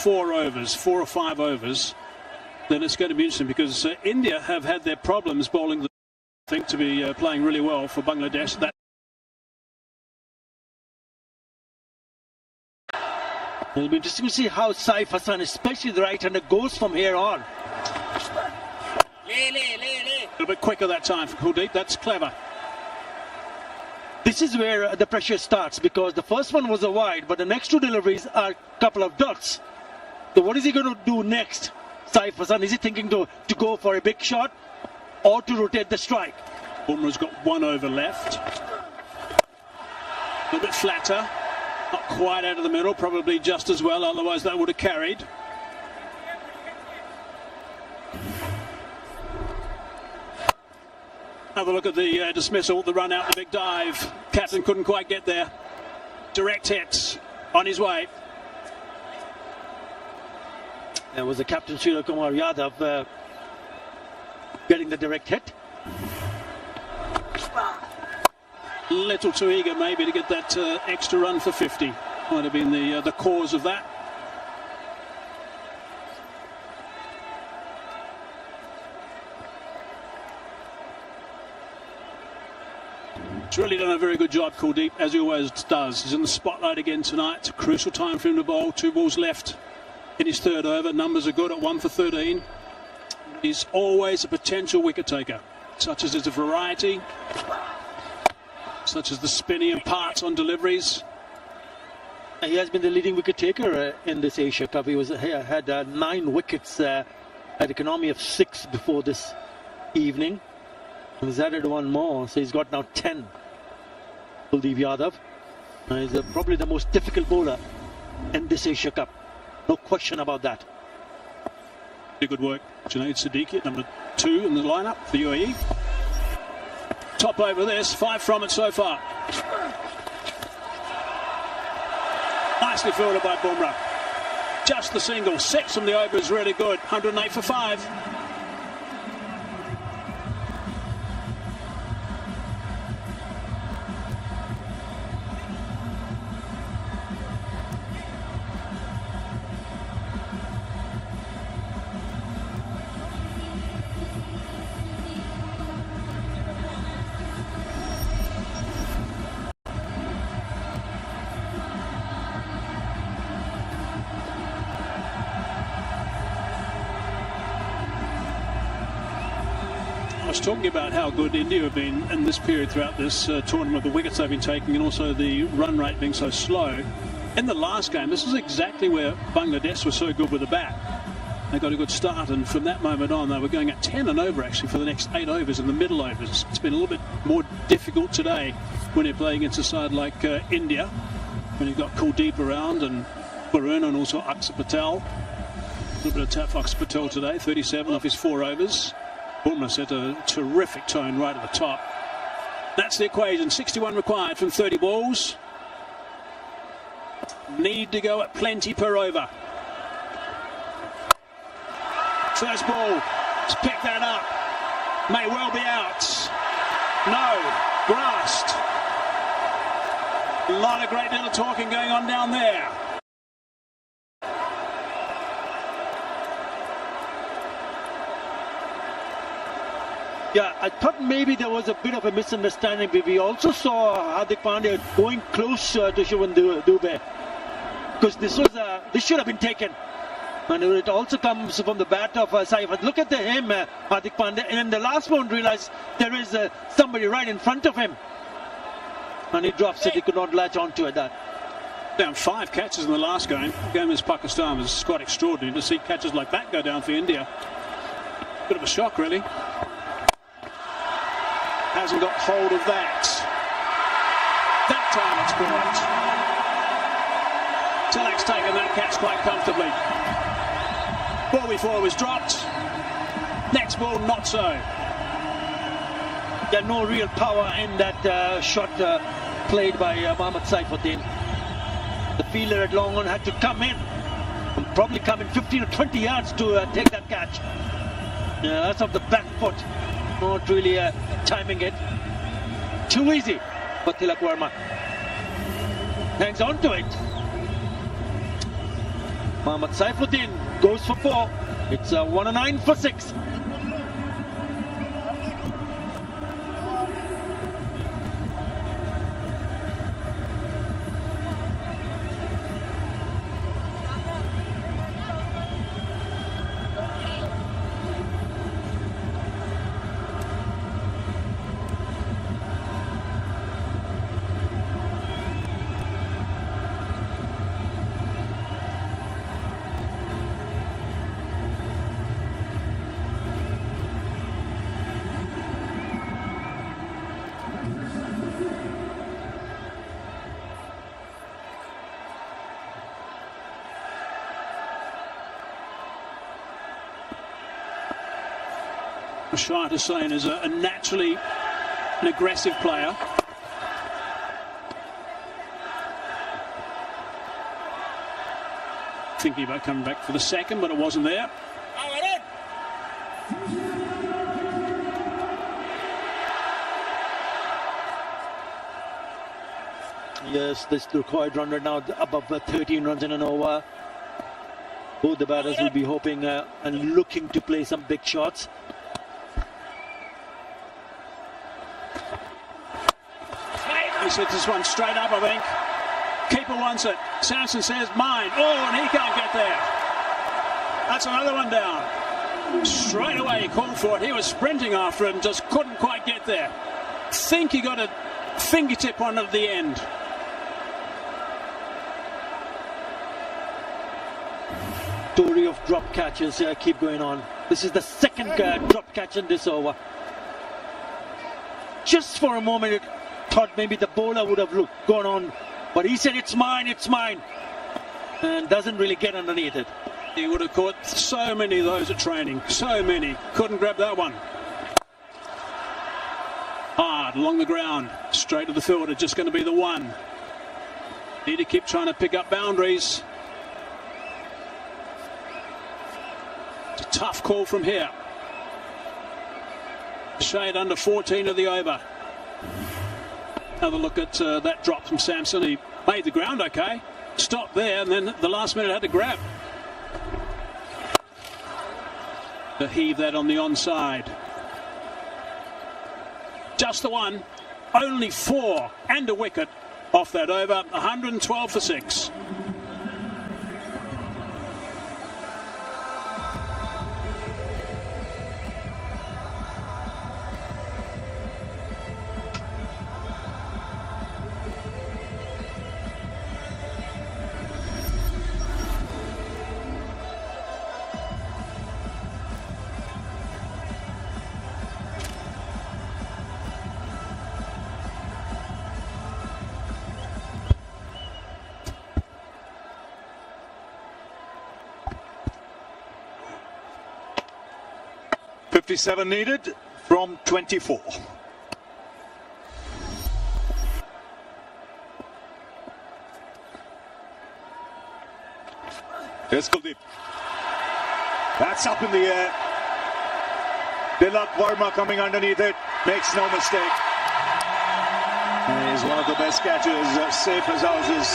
4 or 5 overs, then it's going to be interesting because India have had their problems bowling. I think to be playing really well for Bangladesh. It'll be interesting to see how Saif Hassan, especially the right-hander, goes from here on. A little bit quicker that time for Kuldeep. That's clever. This is where the pressure starts because the first one was a wide, but the next 2 deliveries are a couple of dots. So what is he going to do next, Saif Hassan? Is he thinking to go for a big shot or to rotate the strike? Bumrah's got 1 over left. A little bit flatter. Not quite out of the middle, probably just as well, otherwise that would have carried. Have a look at the dismissal, the run out, the big dive. Captain couldn't quite get there. Direct hits on his way. There was the captain, Sri Kumar Yadav, getting the direct hit. Little too eager maybe to get that extra run for 50. Might have been the cause of that. He's really done a very good job, Kuldeep, as he always does. He's in the spotlight again tonight. It's a crucial time for him to bowl. 2 balls left in his 3rd over. Numbers are good at 1 for 13. He's always a potential wicket taker, such as his variety, such as the spinning and parts on deliveries. He has been the leading wicket taker in this Asia Cup. He had 9 wickets at economy of 6 before this evening. He's added 1 more, so he's got now 10. Kuldeep Yadav. He's probably the most difficult bowler in this Asia Cup. No question about that. Very good work. Junaid Siddiqui at number 2 in the lineup for UAE. Top over this, 5 from it so far. Nicely fielded by Bumrah. Just the single. 6 from the over is really good. 108 for 5. I was talking about how good India have been in this period throughout this tournament, the wickets they've been taking and also the run rate being so slow. In the last game, this is exactly where Bangladesh was so good with the bat. They got a good start, and from that moment on they were going at 10 and over actually for the next 8 overs in the middle overs. It's been a little bit more difficult today when you're playing against a side like India, when you've got Kuldeep around and Varun and also Aksar Patel. A little bit of tap for Aksar Patel today, 37 off his 4 overs. Bumrah set a terrific tone right at the top. That's the equation. 61 required from 30 balls. Need to go at plenty per over. First ball. Let's pick that up. May well be out. No. Grasped. A lot of great little talking going on down there. Yeah, I thought maybe there was a bit of a misunderstanding. We also saw Hardik Pandya going close to Shivan Dubey, because this should have been taken. And it also comes from the bat of Saif. Look at him, Hardik Pandya, and in the last one realized there is somebody right in front of him, and he drops it. He could not latch onto it. Down 5 catches in the last game. The game against Pakistan was quite extraordinary to see catches like that go down for India. Bit of a shock, really. Hasn't got hold of that. That time it's caught. Tilak's taken that catch quite comfortably. Ball before it was dropped. Next ball, not so. There's no real power in that shot played by Mohammad Saifuddin. The fielder at long on had to come in, and probably come in 15 or 20 yards to take that catch. That's off the back foot, not really timing it. Too easy for Tilak Verma. Hangs on to it. Mohammad Saifuddin goes for 4. It's 109 for 6. Shah Hussain is a naturally an aggressive player. Thinking about coming back for the second, but it wasn't there. Yes, this required run right now above 13 runs in an over. Both the batters will be hoping and looking to play some big shots. He hits this one straight up, I think. Keeper wants it. Samson says, mine. Oh, and he can't get there. That's another one down. Straight away he called for it. He was sprinting after it and just couldn't quite get there. Think he got a fingertip on it at the end. Story of drop catches keep going on. This is the second drop catch in this over. Just for a moment, thought maybe the bowler would have gone on, but he said it's mine, and doesn't really get underneath it. He would have caught so many of those at training, so many. Couldn't grab that one. Hard along the ground, straight to the fielder, just going to be the one. Need to keep trying to pick up boundaries. It's a tough call from here. Shade under 14 of the over. Another look at that drop from Samson. He made the ground okay, stopped there, and then the last minute had to grab. To heave that on the onside. Just the one, only 4 and a wicket off that over, 112 for 6. .57 needed from 24. Here's Kuldeep. That's up in the air. Tilak Verma coming underneath it. Makes no mistake. He's one of the best catchers, safe as houses.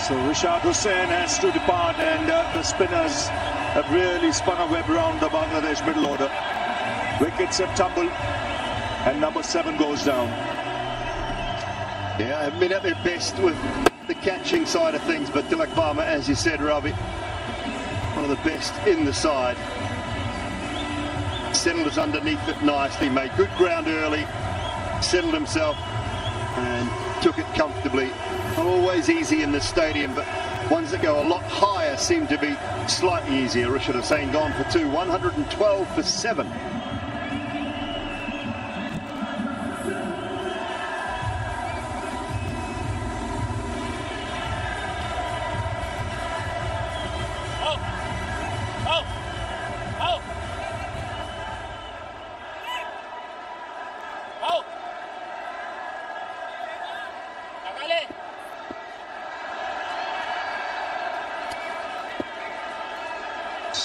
So Rashad Hussain has to depart, and the spinners have really spun a web around the Bangladesh middle order. Wickets have tumbled, and number 7 goes down. Yeah, they've been at their best with the catching side of things, but Tilak Verma, as you said, Ravi, one of the best in the side. Settled us underneath it nicely, made good ground early, settled himself, and took it comfortably. Not always easy in this stadium, but ones that go a lot higher seem to be slightly easier. Rashad Hussain gone for 2, 112 for 7.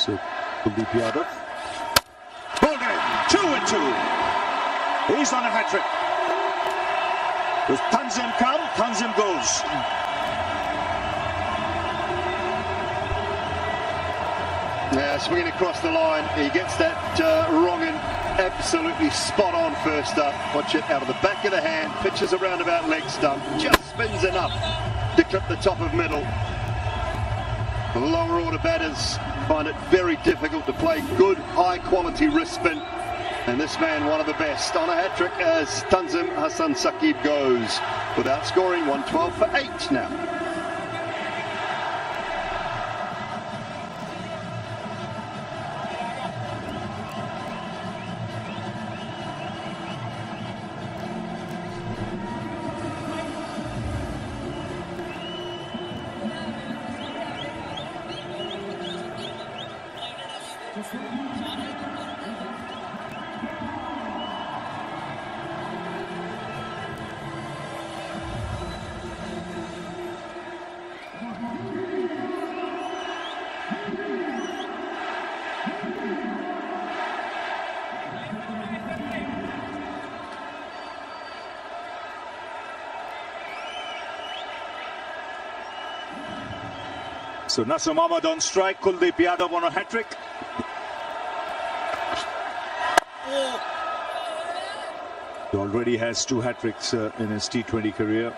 So Kuldeep Yadav. Pulled in. 2-2. He's on a hat-trick. Does Tanzim come? Tanzim goes. Yeah, swinging across the line. He gets that wrong and absolutely spot on first up. Watch it out of the back of the hand. Pitches around about leg stump. Just spins enough to clip the top of middle. The lower order batters find it very difficult to play good, high quality wrist spin. And this man, one of the best, on a hat-trick as Tanzim Hassan Saqib goes, without scoring, 112 for 8 now. So Nassim Ahmed on strike, Kuldeep Yadav on a hat-trick. He already has 2 hat-tricks in his T20 career.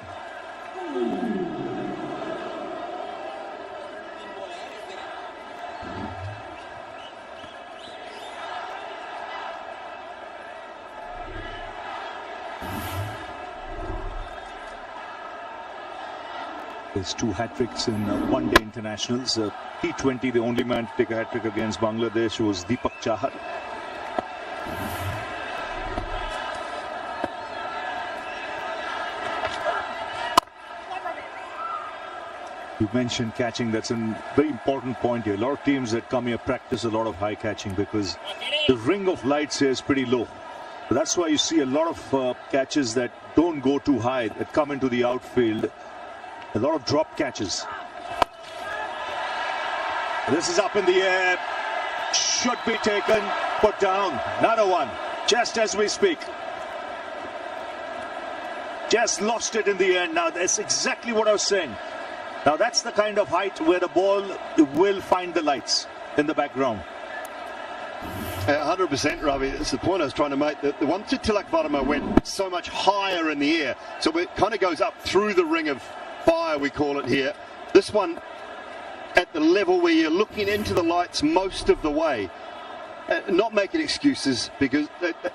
There's 2 hat-tricks in one-day internationals. T20, the only man to take a hat-trick against Bangladesh was Deepak Chahar. You mentioned catching. That's a very important point here. A lot of teams that come here practice a lot of high catching because the ring of lights here is pretty low. But that's why you see a lot of catches that don't go too high, that come into the outfield. A lot of drop catches. This is up in the air. Should be taken, put down. Another one, just as we speak. Just lost it in the air. Now, that's exactly what I was saying. Now, that's the kind of height where the ball will find the lights in the background. 100%, Ravi. That's the point I was trying to make. The one to Tilak Varma went so much higher in the air. So it kind of goes up through the ring of fire, we call it here. This one at the level where you're looking into the lights most of the way. Not making excuses, because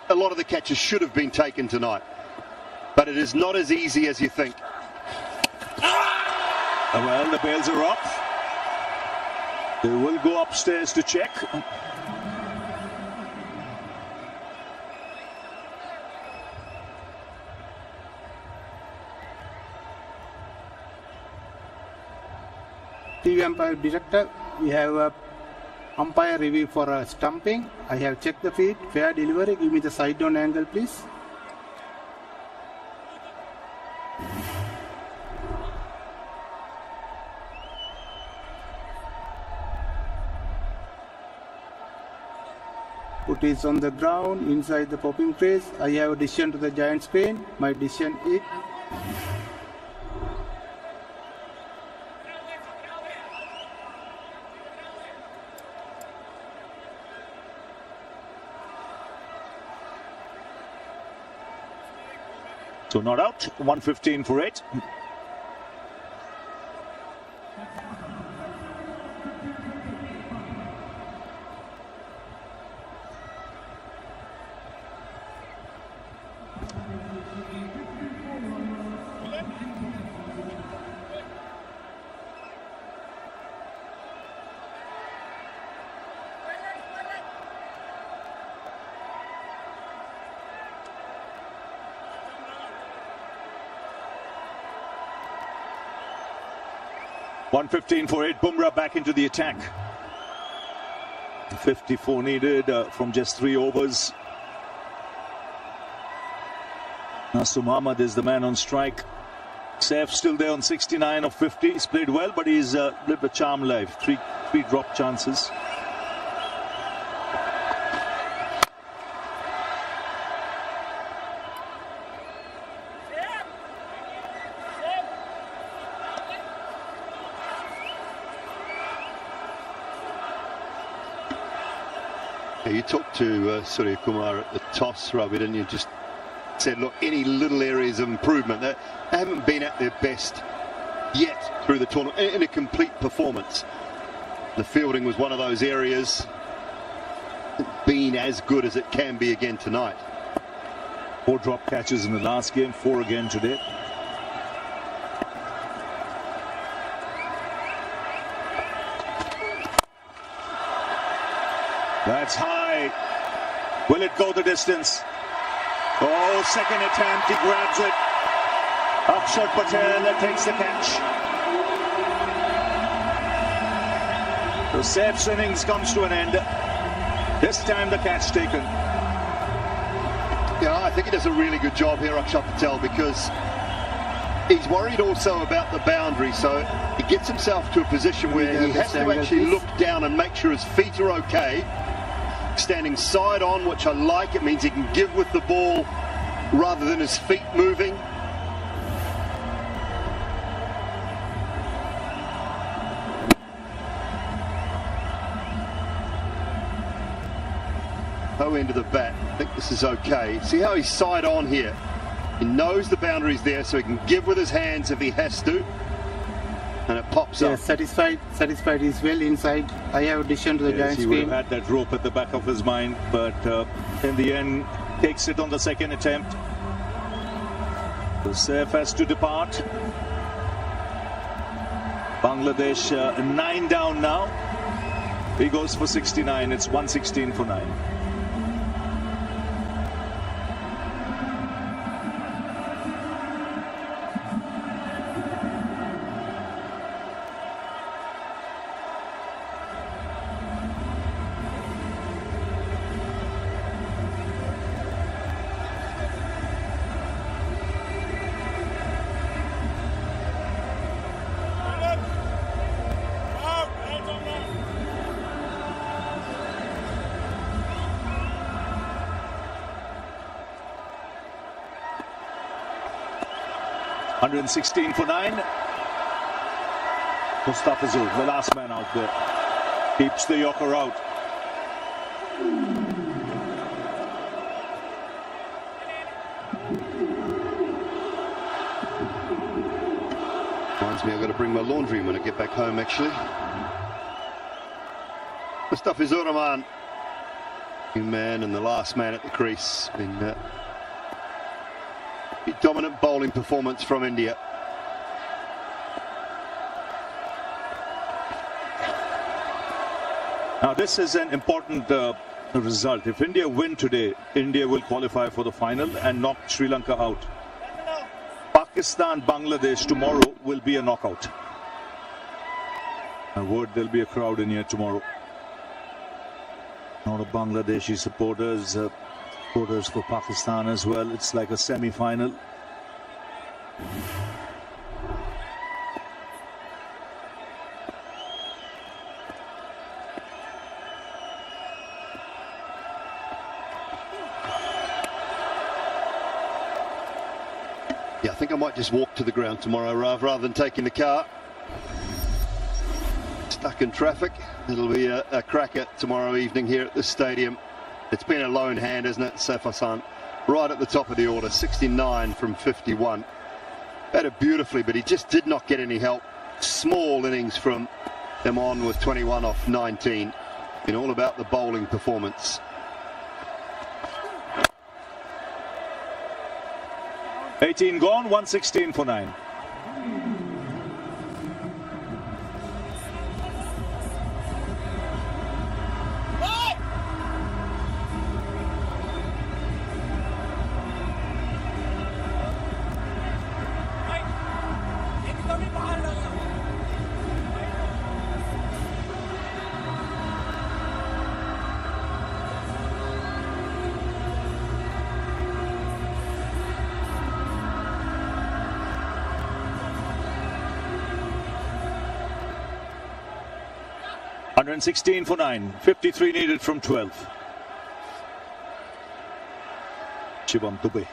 a lot of the catches should have been taken tonight. But it is not as easy as you think. Well, the bails are up. They will go upstairs to check. TV umpire director, we have a umpire review for stumping. I have checked the feet, fair delivery. Give me the side down angle, please. Put it on the ground, inside the popping trays. I have a decision to the giant screen. My decision is so not out. 115 for 8. .115 for 8. Bumrah back into the attack. 54 needed from just 3 overs. Nassim Ahmed is the man on strike. Saif still there on 69 of 50. He's played well, but he's lived a charmed life. Three drop chances. Yeah, you talked to Surya Kumar at the toss, Ravi, didn't you? Just said, look, any little areas of improvement. They haven't been at their best yet through the tournament in a complete performance. The fielding was one of those areas. Been as good as it can be again tonight. 4 drop catches in the last game, 4 again today. That's high. Will it go the distance? Oh, second attempt, he grabs it. Akshat Patel takes the catch. So Saif's innings comes to an end. This time the catch taken. Yeah, I think he does a really good job here, Akshat Patel, because he's worried also about the boundary. So he gets himself to a position where he has to actually look down and make sure his feet are okay. Standing side on, which I like. It means he can give with the ball rather than his feet moving. Low end of the bat. I think this is okay. See how he's side on here. He knows the boundary's there, so he can give with his hands if he has to. And it pops up. Satisfied. He's well inside. I have addition to the giant he screen. would have had that rope at the back of his mind, but in the end, takes it on the second attempt. So Saif has to depart. Bangladesh 9 down now. He goes for 69. It's 116 for 9. $116 for 9. Mustafizul, the last man out there, keeps the Yorker out. Reminds me, I've got to bring my laundry when I get back home, actually. Mustafizur Rahman, new man and the last man at the crease. Been dominant bowling performance from India. Now this is an important result. If India win today, India will qualify for the final and knock Sri Lanka out. Pakistan, Bangladesh tomorrow will be a knockout. I word there'll be a crowd in here tomorrow. A lot of Bangladeshi supporters, supporters for Pakistan as well. It's like a semi-final. Yeah, I think I might just walk to the ground tomorrow, rather than taking the car. Stuck in traffic. It'll be a cracker tomorrow evening here at this stadium. It's been a lone hand, isn't it, Saif Hassan? Right at the top of the order, 69 from 51. Batted beautifully, but he just did not get any help. Small innings from him on with 21 off 19. And all about the bowling performance. $18 gone, 116 for 9. $116 for 9. 53 needed from 12. Shivam Dubey.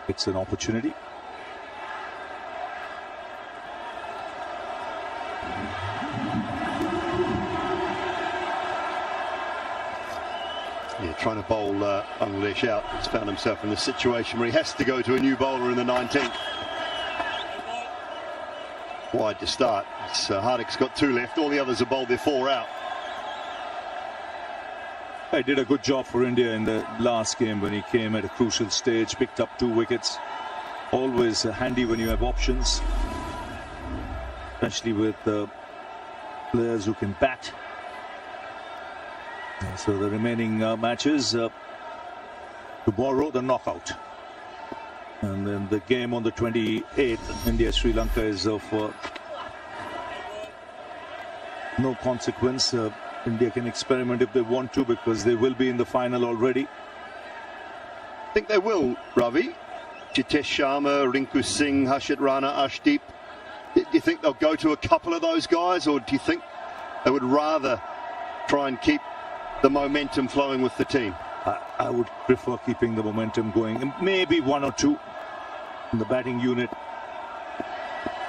It's an opportunity. Yeah, trying to bowl Bangladesh out. He's found himself in this situation where he has to go to a new bowler in the 19th. Wide to start. Hardik's got 2 left. All the others have bowled their 4 out. He did a good job for India in the last game when he came at a crucial stage, picked up 2 wickets. Always handy when you have options, especially with players who can bat. So the remaining matches tomorrow, the knockout, and then the game on the 28th, India-Sri Lanka, is of no consequence. India can experiment if they want to, because they will be in the final already. I think they will, Ravi. Jitesh Sharma, Rinku Singh, Harshit Rana, Ashdeep. Do you think they'll go to a couple of those guys, or do you think they would rather try and keep the momentum flowing with the team? I would prefer keeping the momentum going, and maybe 1 or 2 in the batting unit,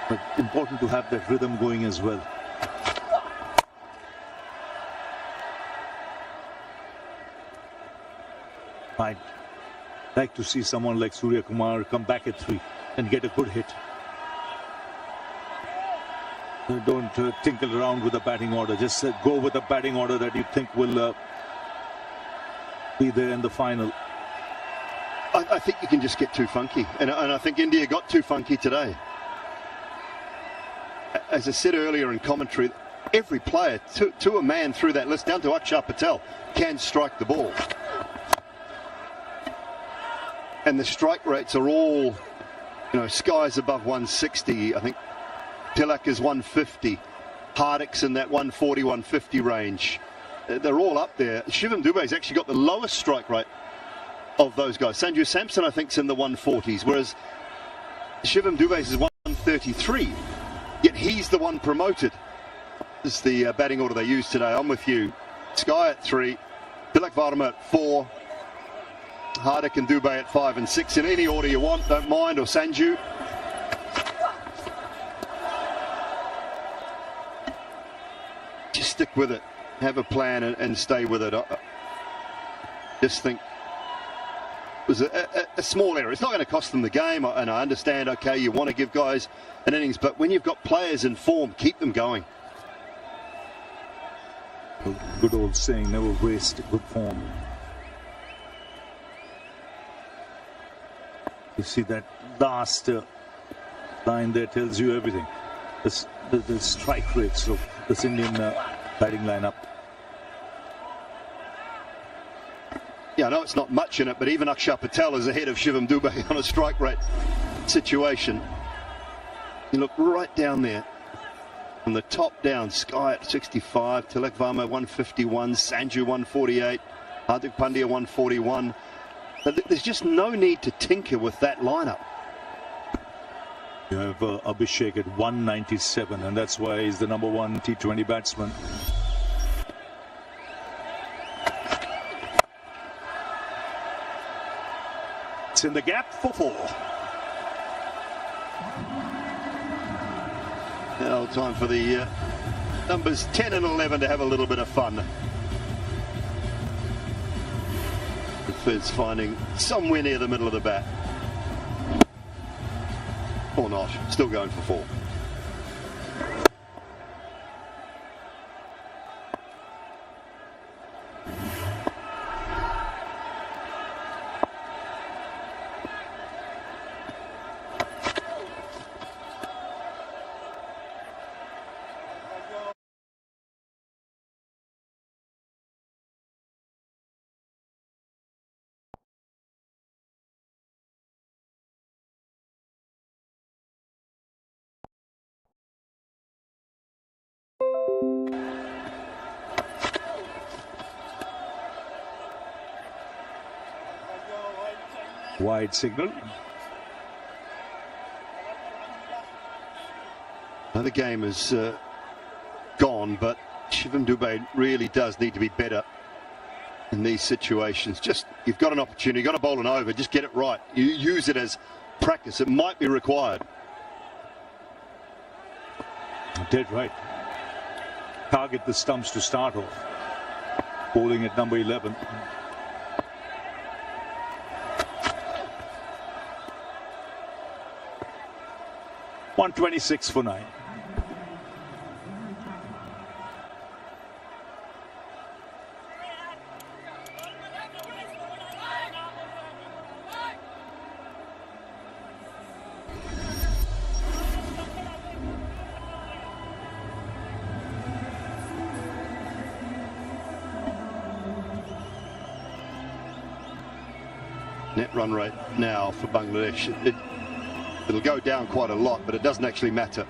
but important to have that rhythm going as well. I'd like to see someone like Surya Kumar come back at 3 and get a good hit. Don't tinkle around with the batting order. Just go with the batting order that you think will be there in the final. I think you can just get too funky, and I think India got too funky today. As I said earlier in commentary, every player to a man through that list, down to Akshay Patel, can strike the ball. And the strike rates are all, skies above 160. I think Tilak is 150. Hardik's in that 140, 150 range. They're all up there. Shivam Dubey's actually got the lowest strike rate of those guys. Sanju Samson, I think, is in the 140s, whereas Shivam Dubey's is 133. Yet he's the one promoted. This is the batting order they used today. I'm with you. Sky at 3, Tilak Varma at 4, Hardik and Dubey at 5 and 6, in any order you want, don't mind, or Sanju. Just stick with it, have a plan and stay with it. I just think it was a small error. It's not going to cost them the game, and I understand, okay, you want to give guys an innings, but when you've got players in form, keep them going. Good old saying, never waste good form. You see that last line there tells you everything. The strike rates of this Indian batting lineup. Yeah, I know it's not much in it, but even Akshay Patel is ahead of Shivam Dubey on a strike rate situation. You look right down there. From the top down, Sky at 65, Tilak Varma 151, Sanju 148, Hardik Pandya 141. But there's just no need to tinker with that lineup. You have Abhishek at 197, and that's why he's the #1 T20 batsman. It's in the gap for 4. Now time for the numbers 10 and 11 to have a little bit of fun. Fizz finding somewhere near the middle of the bat. Or not, still going for 4. Wide signal. Now the game is gone, but Shivam Dubey really does need to be better in these situations. Just, you've got an opportunity, you've got to bowl an over, just get it right. You use it as practice. It might be required. Dead right. Target the stumps to start off. Bowling at number 11. 126 for 9. Net run rate now for Bangladesh. It'll go down quite a lot, but it doesn't actually matter.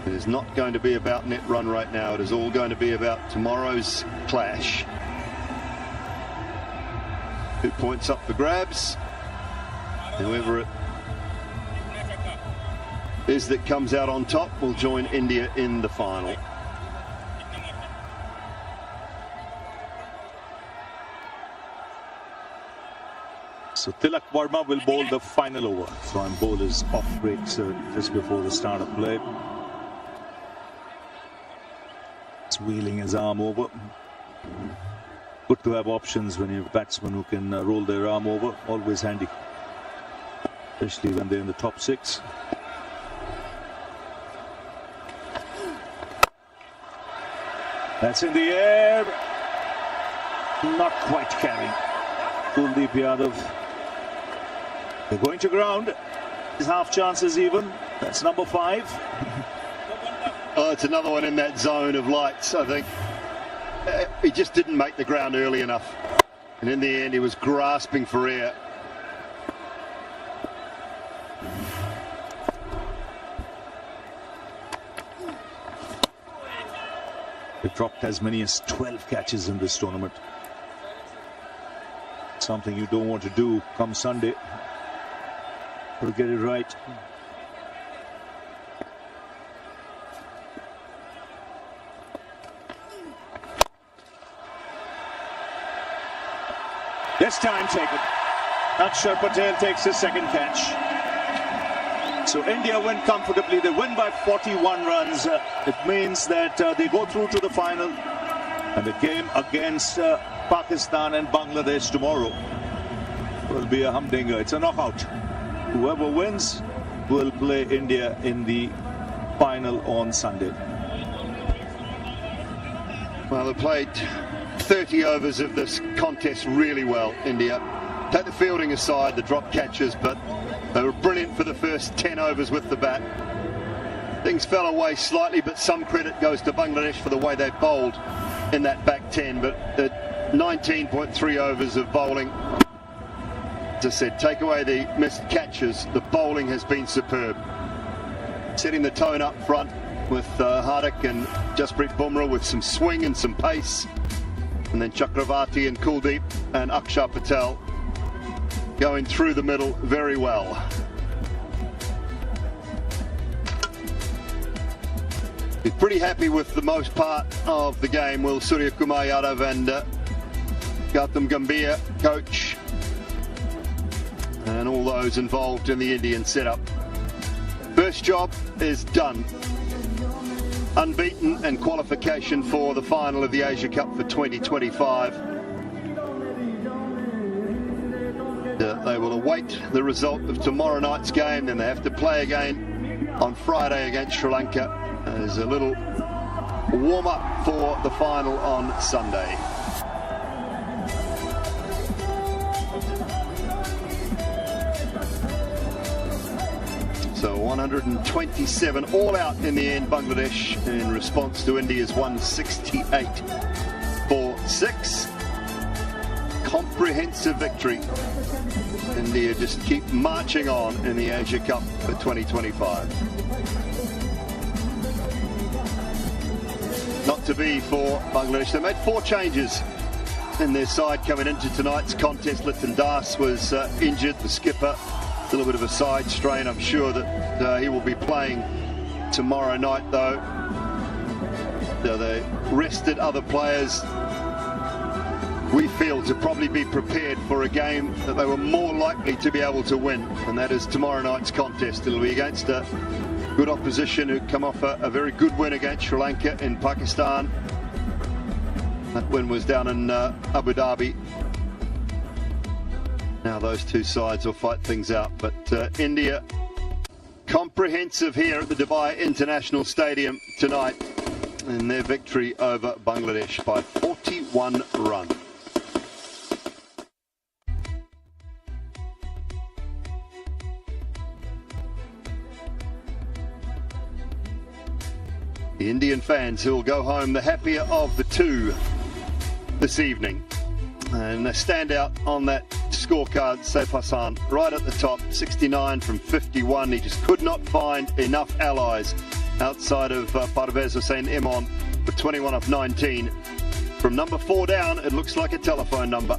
It is not going to be about net run rate now. It is all going to be about tomorrow's clash. 2 points up for grabs. Whoever it is that comes out on top will join India in the final. So Tilak Verma will bowl the final over. So on bowl is off break, so just before the start of play. It's wheeling his arm over. Good to have options when you have batsmen who can roll their arm over. Always handy, especially when they're in the top 6. That's in the air. Not quite carrying. Kuldeep Yadav. They're going to ground. His half chances even. That's number 5. Oh, it's another one in that zone of lights, I think. He just didn't make the ground early enough. And in the end, he was grasping for air. They've dropped as many as 12 catches in this tournament. Something you don't want to do come Sunday. Got to get it right. This time taken. Acia Patel takes his second catch. So India win comfortably. They win by 41 runs. It means that they go through to the final. And the game against Pakistan and Bangladesh tomorrow will be a humdinger. It's a knockout. Whoever wins will play India in the final on Sunday. Well, they played 30 overs of this contest really well, India. Take the fielding aside, the drop catches, but they were brilliant for the first 10 overs with the bat. Things fell away slightly, but some credit goes to Bangladesh for the way they bowled in that back 10. But at 19.3 overs of bowling, as I said, take away the missed catches, the bowling has been superb. Setting the tone up front with Hardik and Jasprit Bumrah with some swing and some pace. And then Chakravarti and Kuldeep and Acia Patel going through the middle very well. He's pretty happy with the most part of the game, Will Surya Kumar Yadav and Gautam Gambhir, coach, and all those involved in the Indian setup. First job is done. Unbeaten and qualification for the final of the Asia Cup for 2025. They will await the result of tomorrow night's game, then they have to play again on Friday against Sri Lanka. There's a little warm-up for the final on Sunday. So 127 all out in the end, Bangladesh, in response to India's 168 for 6. Comprehensive victory. India just keep marching on in the Asia Cup for 2025. Not to be for Bangladesh. They made 4 changes in their side coming into tonight's contest. Liton Das was injured, the skipper. A little bit of a side strain. I'm sure that he will be playing tomorrow night, though. They rested other players, we feel, to probably be prepared for a game that they were more likely to be able to win, and that is tomorrow night's contest. It'll be against a good opposition who come off a very good win against Sri Lanka in Pakistan. That win was down in Abu Dhabi. Now those two sides will fight things out, but India comprehensive here at the Dubai International Stadium tonight in their victory over Bangladesh by 41 runs. The Indian fans who will go home the happier of the two this evening. And a standout on that scorecard, Saif Hassan, right at the top, 69 from 51. He just could not find enough allies outside of Parvez Hussain Imran for 21 of 19. From number 4 down, it looks like a telephone number.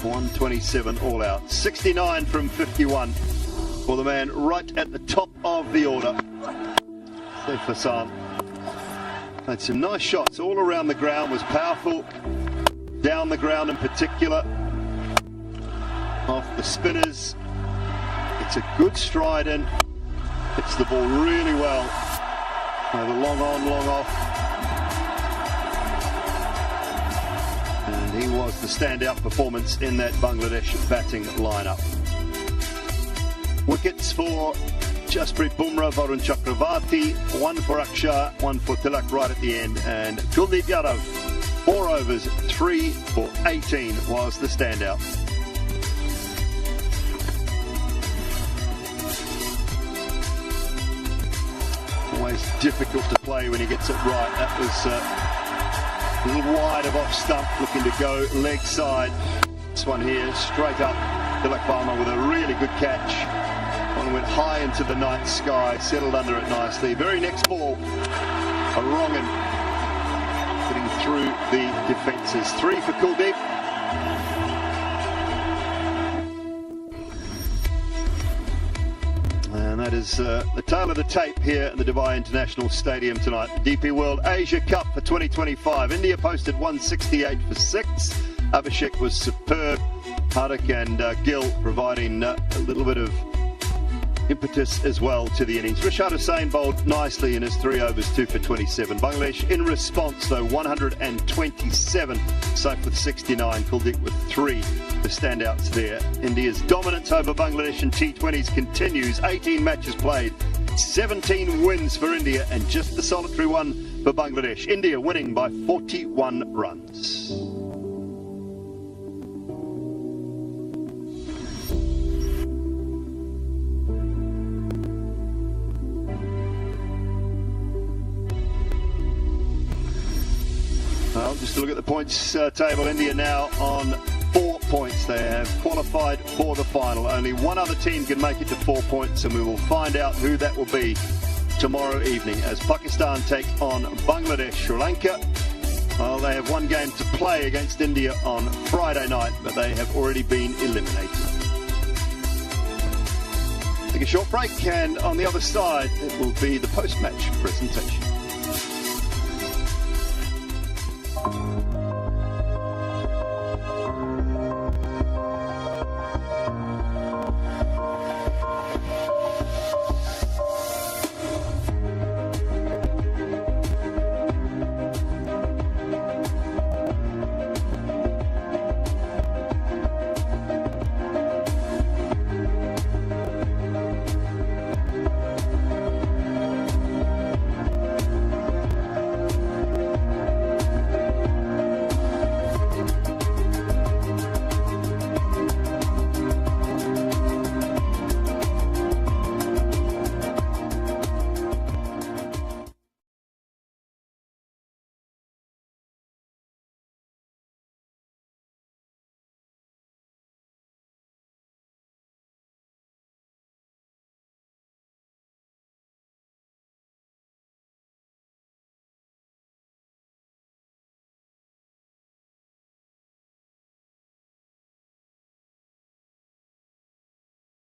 127 all out. 69 from 51 for the man right at the top of the order. Saif Hassan had some nice shots all around the ground, was powerful down the ground in particular, off the spinners. It's a good stride in, hits the ball really well, over long on, long off, and he was the standout performance in that Bangladesh batting lineup. Wickets for Jasprit Bumrah, Varun Chakravarti, 1 for Aksha, 1 for Tilak right at the end, and Kuldeep Yadav, 4 overs, 3 for 18 was the standout. Always difficult to play when he gets it right. That was a little wide of off stump, looking to go leg side. This one here, straight up, Tilak Palmer with a really good catch. One went high into the night sky, settled under it nicely. Very next ball, a wrong un, getting through the defences. 3 for Kuldeep. And that is the tail of the tape here at the Dubai International Stadium tonight. DP World Asia Cup for 2025. India posted 168 for 6. Abhishek was superb. Hardik and Gill providing a little bit of impetus as well to the innings. Rashad Hussain bowled nicely in his 3 overs, 2 for 27. Bangladesh in response though, 127. Saif with 69, Kuldeep with 3. The standouts there. India's dominance over Bangladesh in T20s continues. 18 matches played, 17 wins for India and just the solitary one for Bangladesh. India winning by 41 runs. Well, just to look at the points table, India now on 4 points. They have qualified for the final. Only one other team can make it to 4 points, and we will find out who that will be tomorrow evening as Pakistan take on Bangladesh. Sri Lanka, well, they have one game to play against India on Friday night, but they have already been eliminated. Take a short break, and on the other side, it will be the post-match presentation.